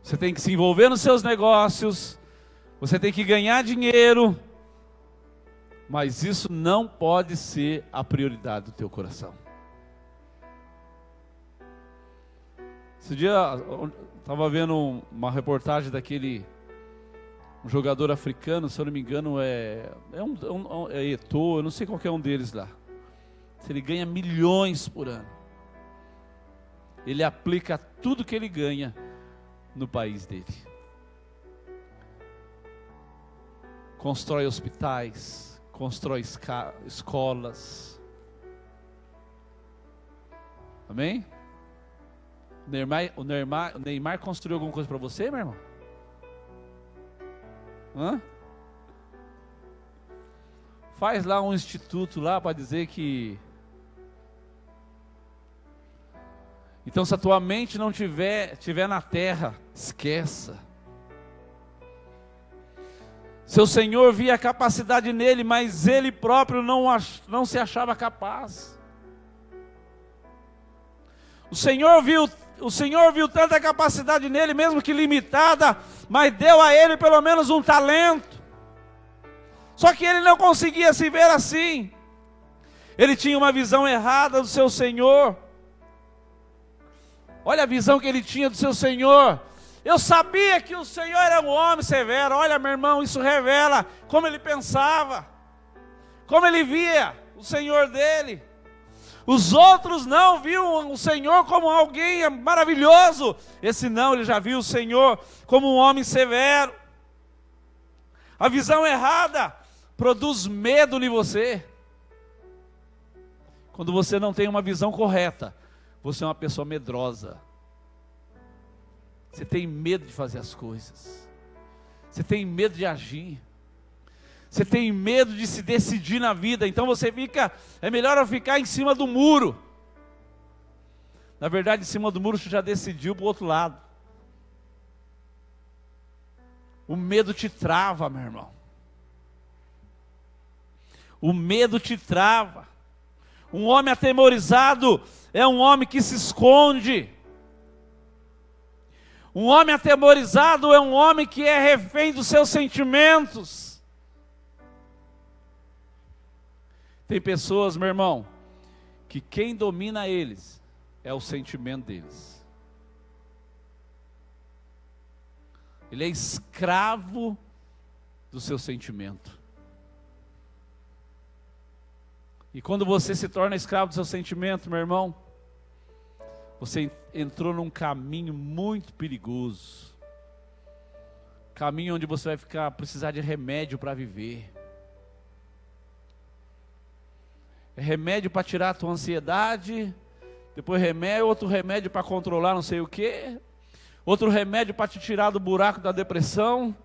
você tem que se envolver nos seus negócios, você tem que ganhar dinheiro, mas isso não pode ser a prioridade do teu coração. Esse dia eu estava vendo uma reportagem daquele um jogador africano, se eu não me engano é Eto'o, eu não sei qual que é um deles lá. Ele ganha milhões por ano. Ele aplica tudo que ele ganha no país dele. Constrói hospitais, constrói escolas. Amém? O Neymar construiu alguma coisa para você, meu irmão? Hã? Faz lá um instituto lá para dizer que... Então, se a tua mente não tiver na terra, esqueça. Seu Senhor via a capacidade nele, mas ele próprio não se achava capaz. O Senhor viu tanta capacidade nele, mesmo que limitada, mas deu a ele pelo menos um talento. Só que ele não conseguia se ver assim. Ele tinha uma visão errada do seu Senhor. Olha a visão que ele tinha do seu Senhor. Eu sabia que o Senhor era um homem severo. Olha, meu irmão, isso revela como ele pensava, como ele via o Senhor dele. Os outros não viam o Senhor como alguém maravilhoso. Esse não, ele já viu o Senhor como um homem severo. A visão errada produz medo em você. Quando você não tem uma visão correta, você é uma pessoa medrosa. Você tem medo de fazer as coisas. Você tem medo de agir. Você tem medo de se decidir na vida. Então você é melhor eu ficar em cima do muro. Na verdade, em cima do muro você já decidiu para o outro lado. O medo te trava, meu irmão. O medo te trava. Um homem atemorizado é um homem que se esconde. Um homem atemorizado é um homem que é refém dos seus sentimentos. Tem pessoas, meu irmão, que quem domina eles é o sentimento deles. Ele é escravo do seu sentimento. E quando você se torna escravo do seu sentimento, meu irmão, você entrou num caminho muito perigoso. Caminho onde você vai precisar de remédio para viver. É remédio para tirar a tua ansiedade, depois outro remédio para controlar não sei o quê, outro remédio para te tirar do buraco da depressão,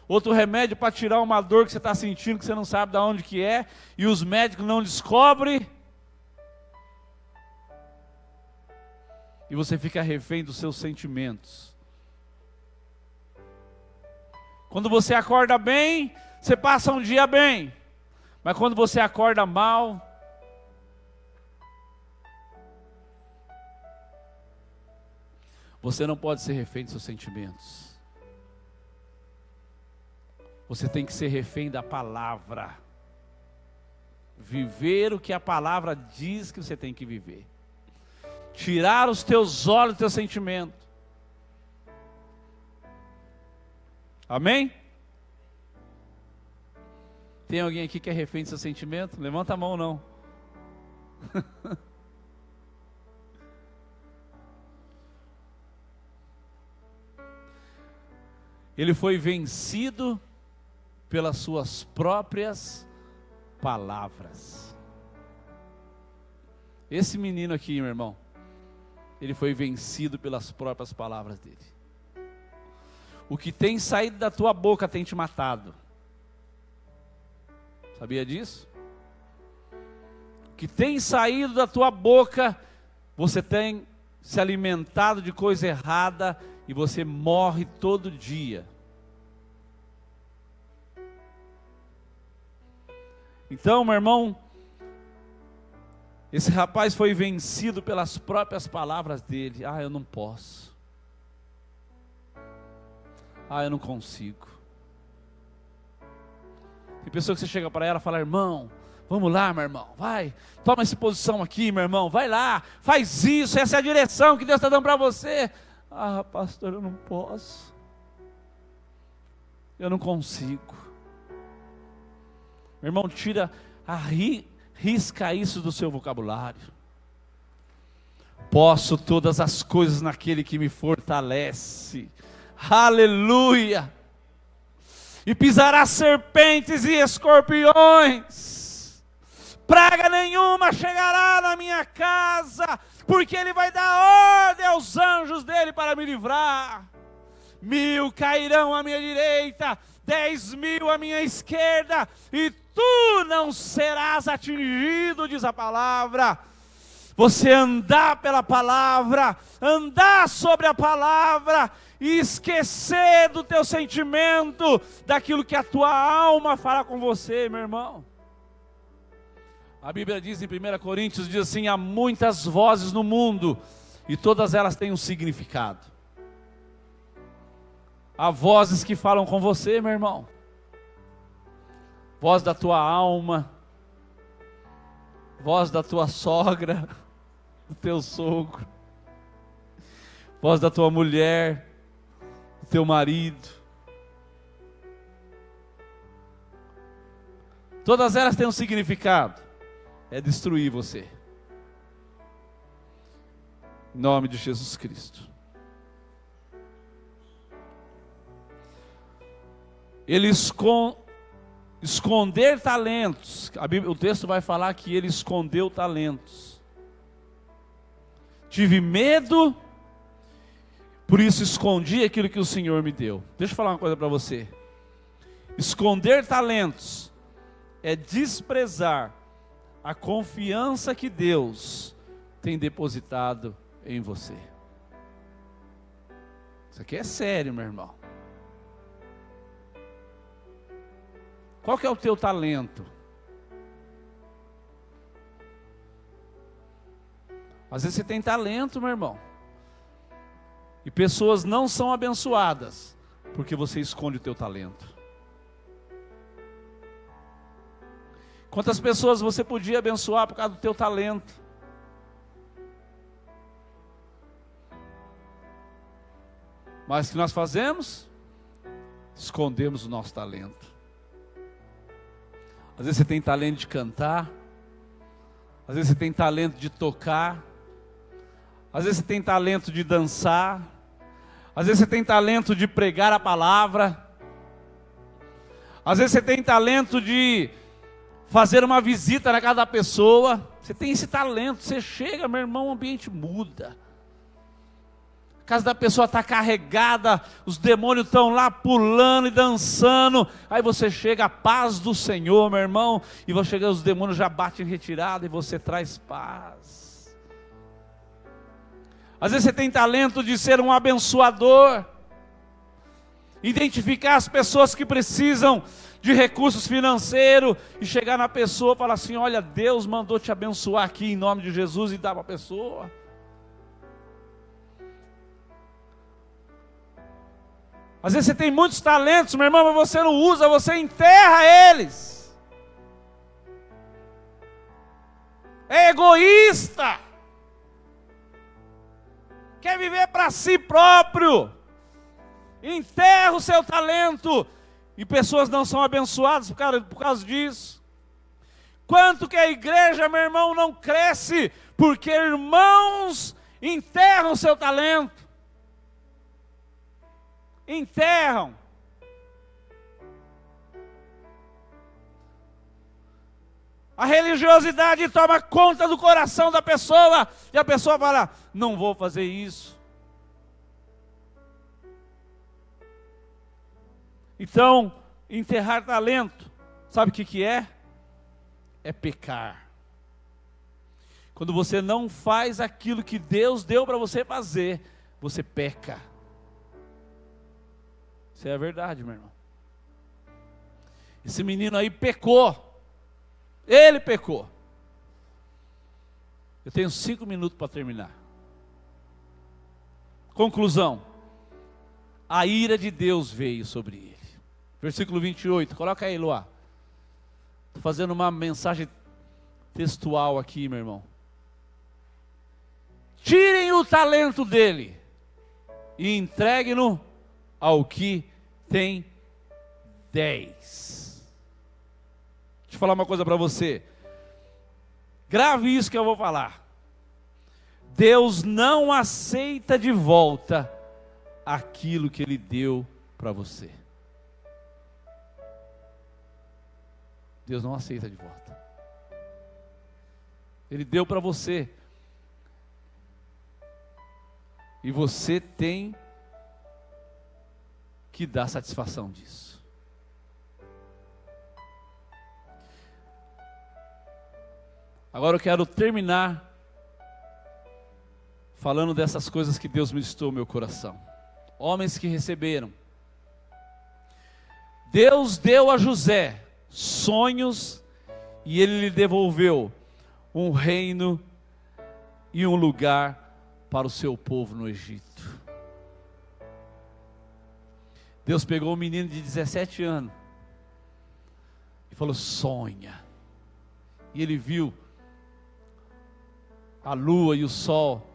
outro remédio para tirar uma dor que você está sentindo, que você não sabe de onde que é, e os médicos não descobrem, e você fica refém dos seus sentimentos. Quando você acorda bem, você passa um dia bem, mas quando você acorda mal, você não pode ser refém dos seus sentimentos. Você tem que ser refém da palavra. Viver o que a palavra diz que você tem que viver. Tirar os teus olhos do teu sentimento. Amém? Tem alguém aqui que é refém do seu sentimento? Levanta a mão, não. Ele foi vencido pelas suas próprias palavras. Esse menino aqui, meu irmão, ele foi vencido pelas próprias palavras dele. O que tem saído da tua boca tem te matado. Sabia disso? O que tem saído da tua boca, você tem se alimentado de coisa errada e você morre todo dia. Então, meu irmão, esse rapaz foi vencido pelas próprias palavras dele. Ah, eu não posso. Ah, eu não consigo. Tem pessoa que você chega para ela e fala: irmão, vamos lá, meu irmão, vai, toma essa posição aqui, meu irmão, vai lá, faz isso, essa é a direção que Deus está dando para você. Ah, pastor, eu não posso. Eu não consigo. Meu irmão, risca isso do seu vocabulário. Posso todas as coisas naquele que me fortalece. Aleluia! E pisará serpentes e escorpiões. Praga nenhuma chegará na minha casa, porque Ele vai dar ordem aos anjos dele para me livrar. 1000 cairão à minha direita, 10.000 à minha esquerda, e tu não serás atingido, diz a palavra. Você andar pela palavra, andar sobre a palavra, e esquecer do teu sentimento, daquilo que a tua alma fará com você, meu irmão. A Bíblia diz em 1 Coríntios, diz assim: há muitas vozes no mundo, e todas elas têm um significado. Há vozes que falam com você, meu irmão. Voz da tua alma, voz da tua sogra, do teu sogro, voz da tua mulher, do teu marido. Todas elas têm um significado: é destruir você. Em nome de Jesus Cristo. Ele esconder talentos. O texto vai falar que ele escondeu talentos. Tive medo, por isso escondi aquilo que o Senhor me deu. Deixa eu falar uma coisa para você. Esconder talentos é desprezar a confiança que Deus tem depositado em você. Isso aqui é sério, meu irmão. Qual que é o teu talento? Às vezes você tem talento, meu irmão, e pessoas não são abençoadas porque você esconde o teu talento. Quantas pessoas você podia abençoar por causa do teu talento? Mas o que nós fazemos? Escondemos o nosso talento. Às vezes você tem talento de cantar, às vezes você tem talento de tocar, às vezes você tem talento de dançar, às vezes você tem talento de pregar a palavra, às vezes você tem talento de fazer uma visita na casa da pessoa. Você tem esse talento, você chega, meu irmão, o ambiente muda. casa da pessoa está carregada, os demônios estão lá pulando e dançando, aí você chega, a paz do Senhor, meu irmão, e você chega, os demônios já batem em retirada e você traz paz. Às vezes você tem talento de ser um abençoador, identificar as pessoas que precisam de recursos financeiros e chegar na pessoa e falar assim: olha, Deus mandou te abençoar aqui em nome de Jesus, e dar para a pessoa. Às vezes você tem muitos talentos, meu irmão, mas você não usa, você enterra eles. É egoísta. Quer viver para si próprio. Enterra o seu talento. E pessoas não são abençoadas por causa disso. Quanto que a igreja, meu irmão, não cresce porque irmãos enterram o seu talento. Enterram. A religiosidade toma conta do coração da pessoa, e a pessoa fala: não vou fazer isso. Então, enterrar talento, sabe o que é? É pecar. Quando você não faz aquilo que Deus deu para você fazer, você peca. Isso é a verdade, meu irmão. Esse menino aí pecou. Ele pecou. Eu tenho 5 minutos para terminar. Conclusão. A ira de Deus veio sobre ele. Versículo 28. Coloca aí, Luá. Estou fazendo uma mensagem textual aqui, meu irmão. Tirem o talento dele e entreguem-no ao que tem 10. Deixa eu falar uma coisa para você. Grave isso que eu vou falar. Deus não aceita de volta aquilo que Ele deu para você. Deus não aceita de volta. Ele deu para você. E você tem que dar satisfação disso. Agora eu quero terminar falando dessas coisas que Deus ministrou no meu coração. Homens que receberam. Deus deu a José sonhos e ele lhe devolveu um reino e um lugar para o seu povo no Egito. Deus pegou um menino de 17 anos e falou: sonha. E ele viu a lua e o sol,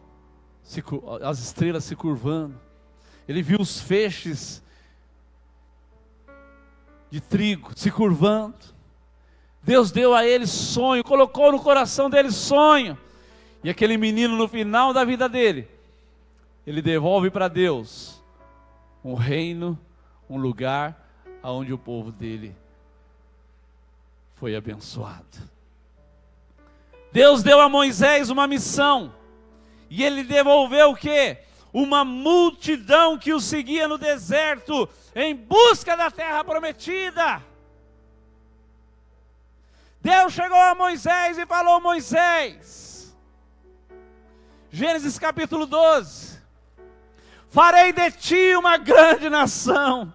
as estrelas se curvando. Ele viu os feixes de trigo se curvando. Deus deu a ele sonho, colocou no coração dele sonho. E aquele menino, no final da vida dele, ele devolve para Deus um reino, um lugar onde o povo dele foi abençoado. Deus deu a Moisés uma missão, e ele devolveu o quê? Uma multidão que o seguia no deserto, em busca da terra prometida. Deus chegou a Moisés e falou: Moisés, Gênesis capítulo 12, farei de ti uma grande nação,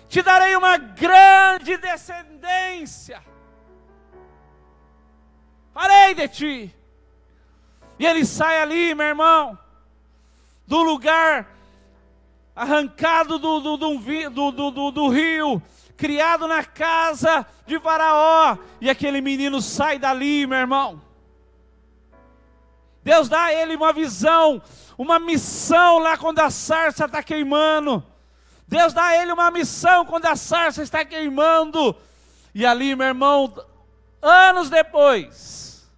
te darei uma grande descendência, farei de ti. E ele sai ali, meu irmão, do lugar arrancado do rio, criado na casa de Faraó, e aquele menino sai dali, meu irmão. Deus dá a ele uma visão, uma missão lá quando a sarça está queimando. Deus dá a ele uma missão quando a sarça está queimando. E ali, meu irmão, anos depois,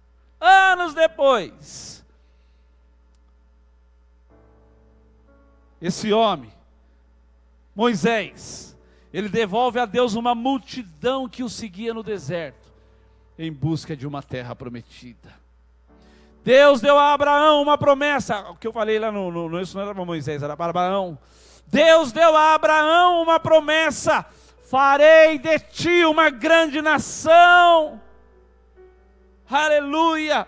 esse homem, Moisés, ele devolve a Deus uma multidão que o seguia no deserto, em busca de uma terra prometida. Deus deu a Abraão uma promessa. O que eu falei lá isso não era para Moisés, era para Abraão. Deus deu a Abraão uma promessa: farei de ti uma grande nação. Aleluia!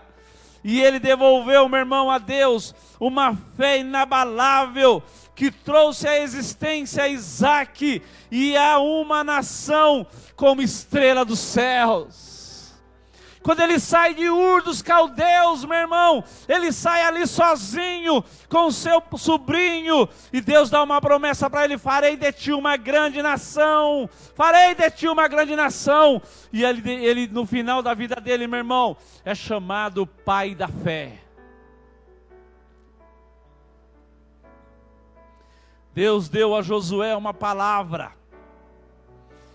E ele devolveu, meu irmão, a Deus uma fé inabalável, que trouxe à existência a Isaque e a uma nação como estrela dos céus. Quando ele sai de Ur dos Caldeus, meu irmão, ele sai ali sozinho com o seu sobrinho, e Deus dá uma promessa para ele: farei de ti uma grande nação, farei de ti uma grande nação. E ele no final da vida dele, meu irmão, é chamado pai da fé. Deus deu a Josué uma palavra.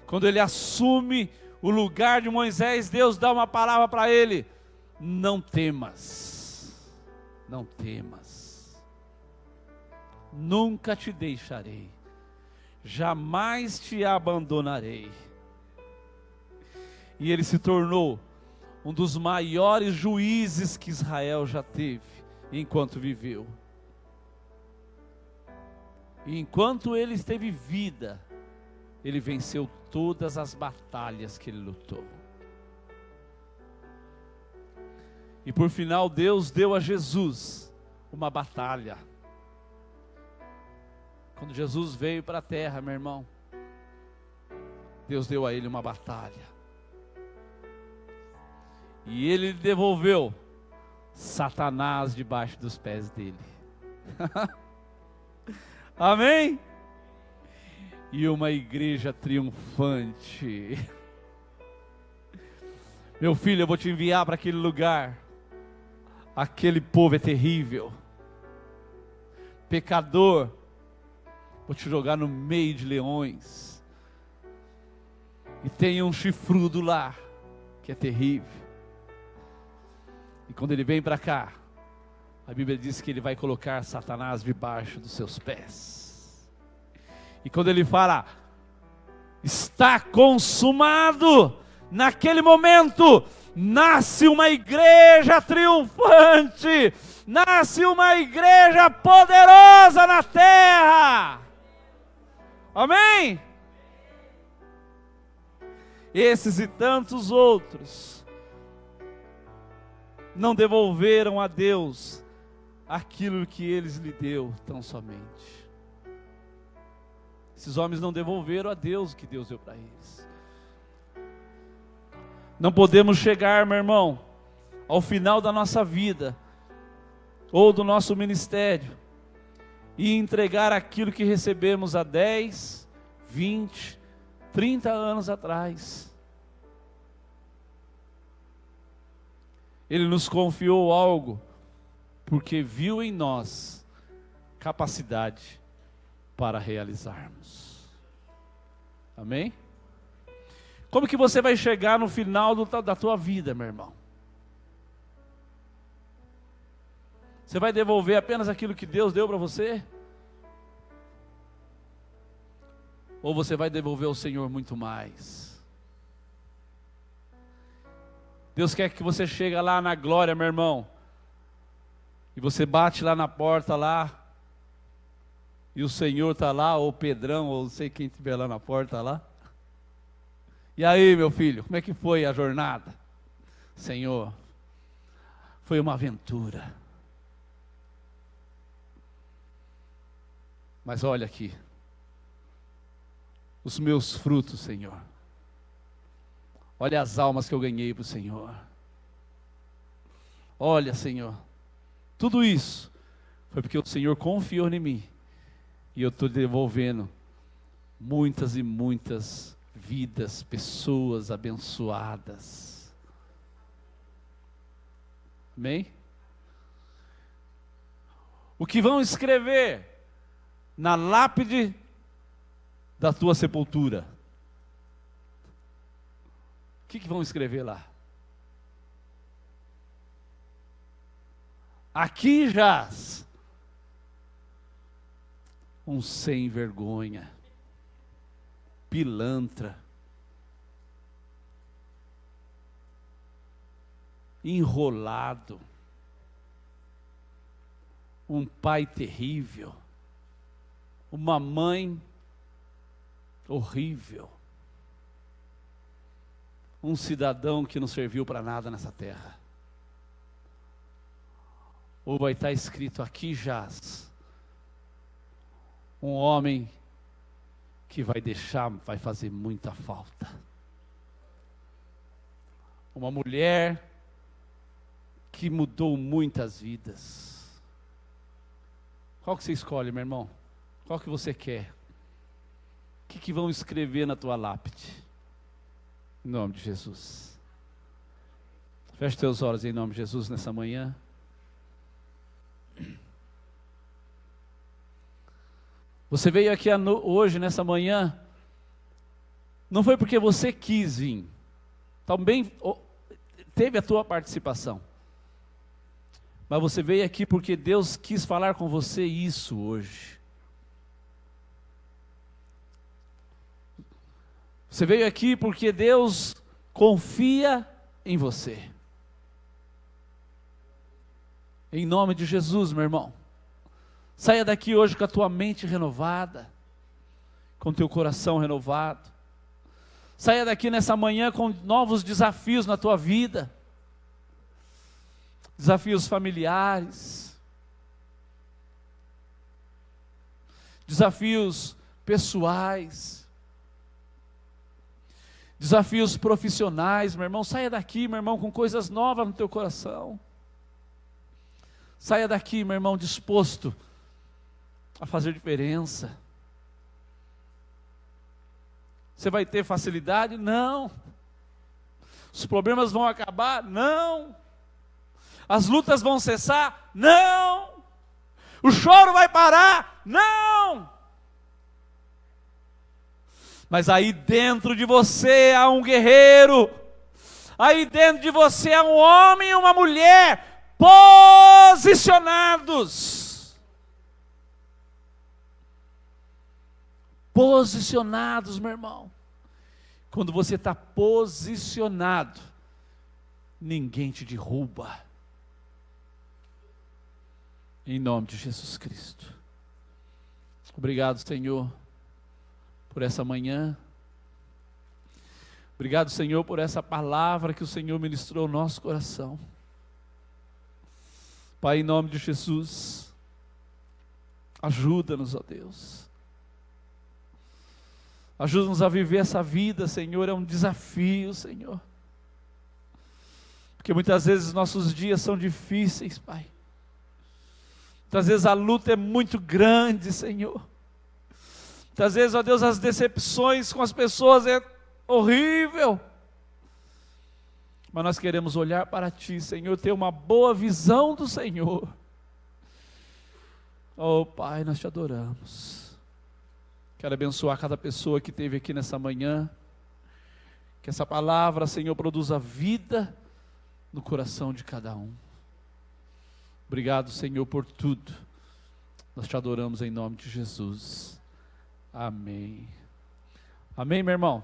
Quando ele assume o lugar de Moisés, Deus dá uma palavra para ele: não temas, não temas, nunca te deixarei, jamais te abandonarei. E ele se tornou um dos maiores juízes que Israel já teve enquanto viveu. E enquanto ele esteve vida, ele venceu todas as batalhas que ele lutou. E por final, Deus deu a Jesus uma batalha. Quando Jesus veio para a terra, meu irmão, Deus deu a ele uma batalha. E ele devolveu Satanás debaixo dos pés dele. Amém? E uma igreja triunfante. Meu filho, eu vou te enviar para aquele lugar. Aquele povo é terrível, pecador. Vou te jogar no meio de leões. E tem um chifrudo lá, que é terrível. E quando ele vem para cá, a Bíblia diz que ele vai colocar Satanás debaixo dos seus pés. E quando ele fala, está consumado, naquele momento, nasce uma igreja triunfante, nasce uma igreja poderosa na terra. Amém? Esses e tantos outros não devolveram a Deus aquilo que eles lhe deu tão somente. Esses homens não devolveram a Deus o que Deus deu para eles. Não podemos chegar, meu irmão, ao final da nossa vida, ou do nosso ministério, e entregar aquilo que recebemos há 10, 20, 30 anos atrás. Ele nos confiou algo, porque viu em nós capacidade para realizarmos. Amém? Como que você vai chegar no final da tua vida, meu irmão? Você vai devolver apenas aquilo que Deus deu para você? Ou você vai devolver ao Senhor muito mais? Deus quer que você chegue lá na glória, meu irmão, e você bate lá na porta lá, e o Senhor está lá, ou o Pedrão, ou não sei quem estiver lá na porta lá. E aí, meu filho, como é que foi a jornada? Senhor, foi uma aventura. Mas olha aqui, os meus frutos, Senhor. Olha as almas que eu ganhei para o Senhor. Olha, Senhor, tudo isso foi porque o Senhor confiou em mim. E eu estou devolvendo muitas e muitas vidas, pessoas abençoadas. Amém? O que vão escrever na lápide da tua sepultura? O que vão escrever lá? Aqui jaz um sem vergonha, pilantra, enrolado, um pai terrível, uma mãe horrível, um cidadão que não serviu para nada nessa terra. Ou vai estar escrito: aqui jaz um homem que vai fazer muita falta. Uma mulher que mudou muitas vidas. Qual que você escolhe, meu irmão? Qual que você quer? O que vão escrever na tua lápide? Em nome de Jesus. Feche teus olhos em nome de Jesus nessa manhã. Você veio aqui hoje, nessa manhã, não foi porque você quis vir, também teve a tua participação, mas você veio aqui porque Deus quis falar com você isso hoje. Você veio aqui porque Deus confia em você. Em nome de Jesus, meu irmão. Saia daqui hoje com a tua mente renovada, com o teu coração renovado. Saia daqui nessa manhã com novos desafios na tua vida. Desafios familiares. Desafios pessoais. Desafios profissionais, meu irmão. Saia daqui, meu irmão, com coisas novas no teu coração. Saia daqui, meu irmão, disposto a fazer diferença. Você vai ter facilidade? Não. Os problemas vão acabar? Não. As lutas vão cessar? Não. O choro vai parar? Não. Mas aí dentro de você há um guerreiro, aí dentro de você há um homem e uma mulher posicionados. Posicionados, meu irmão. Quando você está posicionado, ninguém te derruba. Em nome de Jesus Cristo. Obrigado, Senhor, por essa manhã. Obrigado, Senhor, por essa palavra que o Senhor ministrou ao nosso coração. Pai, em nome de Jesus, ajuda-nos, ó Deus. Ajuda-nos a viver essa vida, Senhor, é um desafio, Senhor. Porque muitas vezes nossos dias são difíceis, Pai. Muitas vezes a luta é muito grande, Senhor. Muitas vezes, ó Deus, as decepções com as pessoas é horrível. Mas nós queremos olhar para Ti, Senhor, ter uma boa visão do Senhor. Oh, Pai, nós Te adoramos. Quero abençoar cada pessoa que esteve aqui nessa manhã. Que essa palavra, Senhor, produza vida no coração de cada um. Obrigado, Senhor, por tudo. Nós Te adoramos em nome de Jesus. Amém. Amém, meu irmão?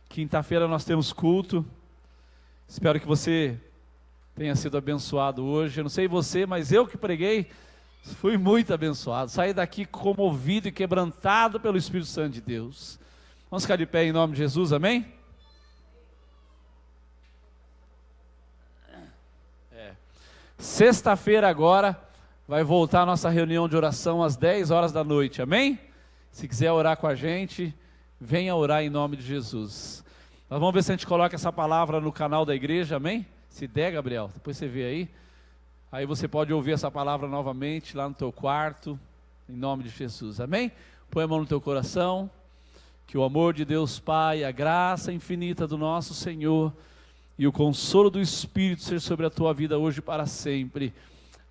Quinta-feira nós temos culto. Espero que você tenha sido abençoado hoje. Eu não sei você, mas eu que preguei, fui muito abençoado. Saí daqui comovido e quebrantado pelo Espírito Santo de Deus. Vamos ficar de pé em nome de Jesus, amém? Sexta-feira agora vai voltar a nossa reunião de oração às 10 horas da noite, amém? Se quiser orar com a gente, venha orar em nome de Jesus. Nós vamos ver se a gente coloca essa palavra no canal da igreja, amém? Se der, Gabriel, depois você vê aí. Aí você pode ouvir essa palavra novamente lá no teu quarto, em nome de Jesus, amém? Põe a mão no teu coração, que o amor de Deus Pai, a graça infinita do nosso Senhor e o consolo do Espírito seja sobre a tua vida hoje e para sempre,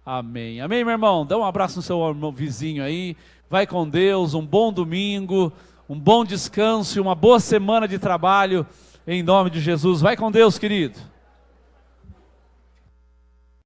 amém. Amém, meu irmão? Dá um abraço no seu irmão vizinho aí, vai com Deus, um bom domingo, um bom descanso e uma boa semana de trabalho, em nome de Jesus. Vai com Deus, querido.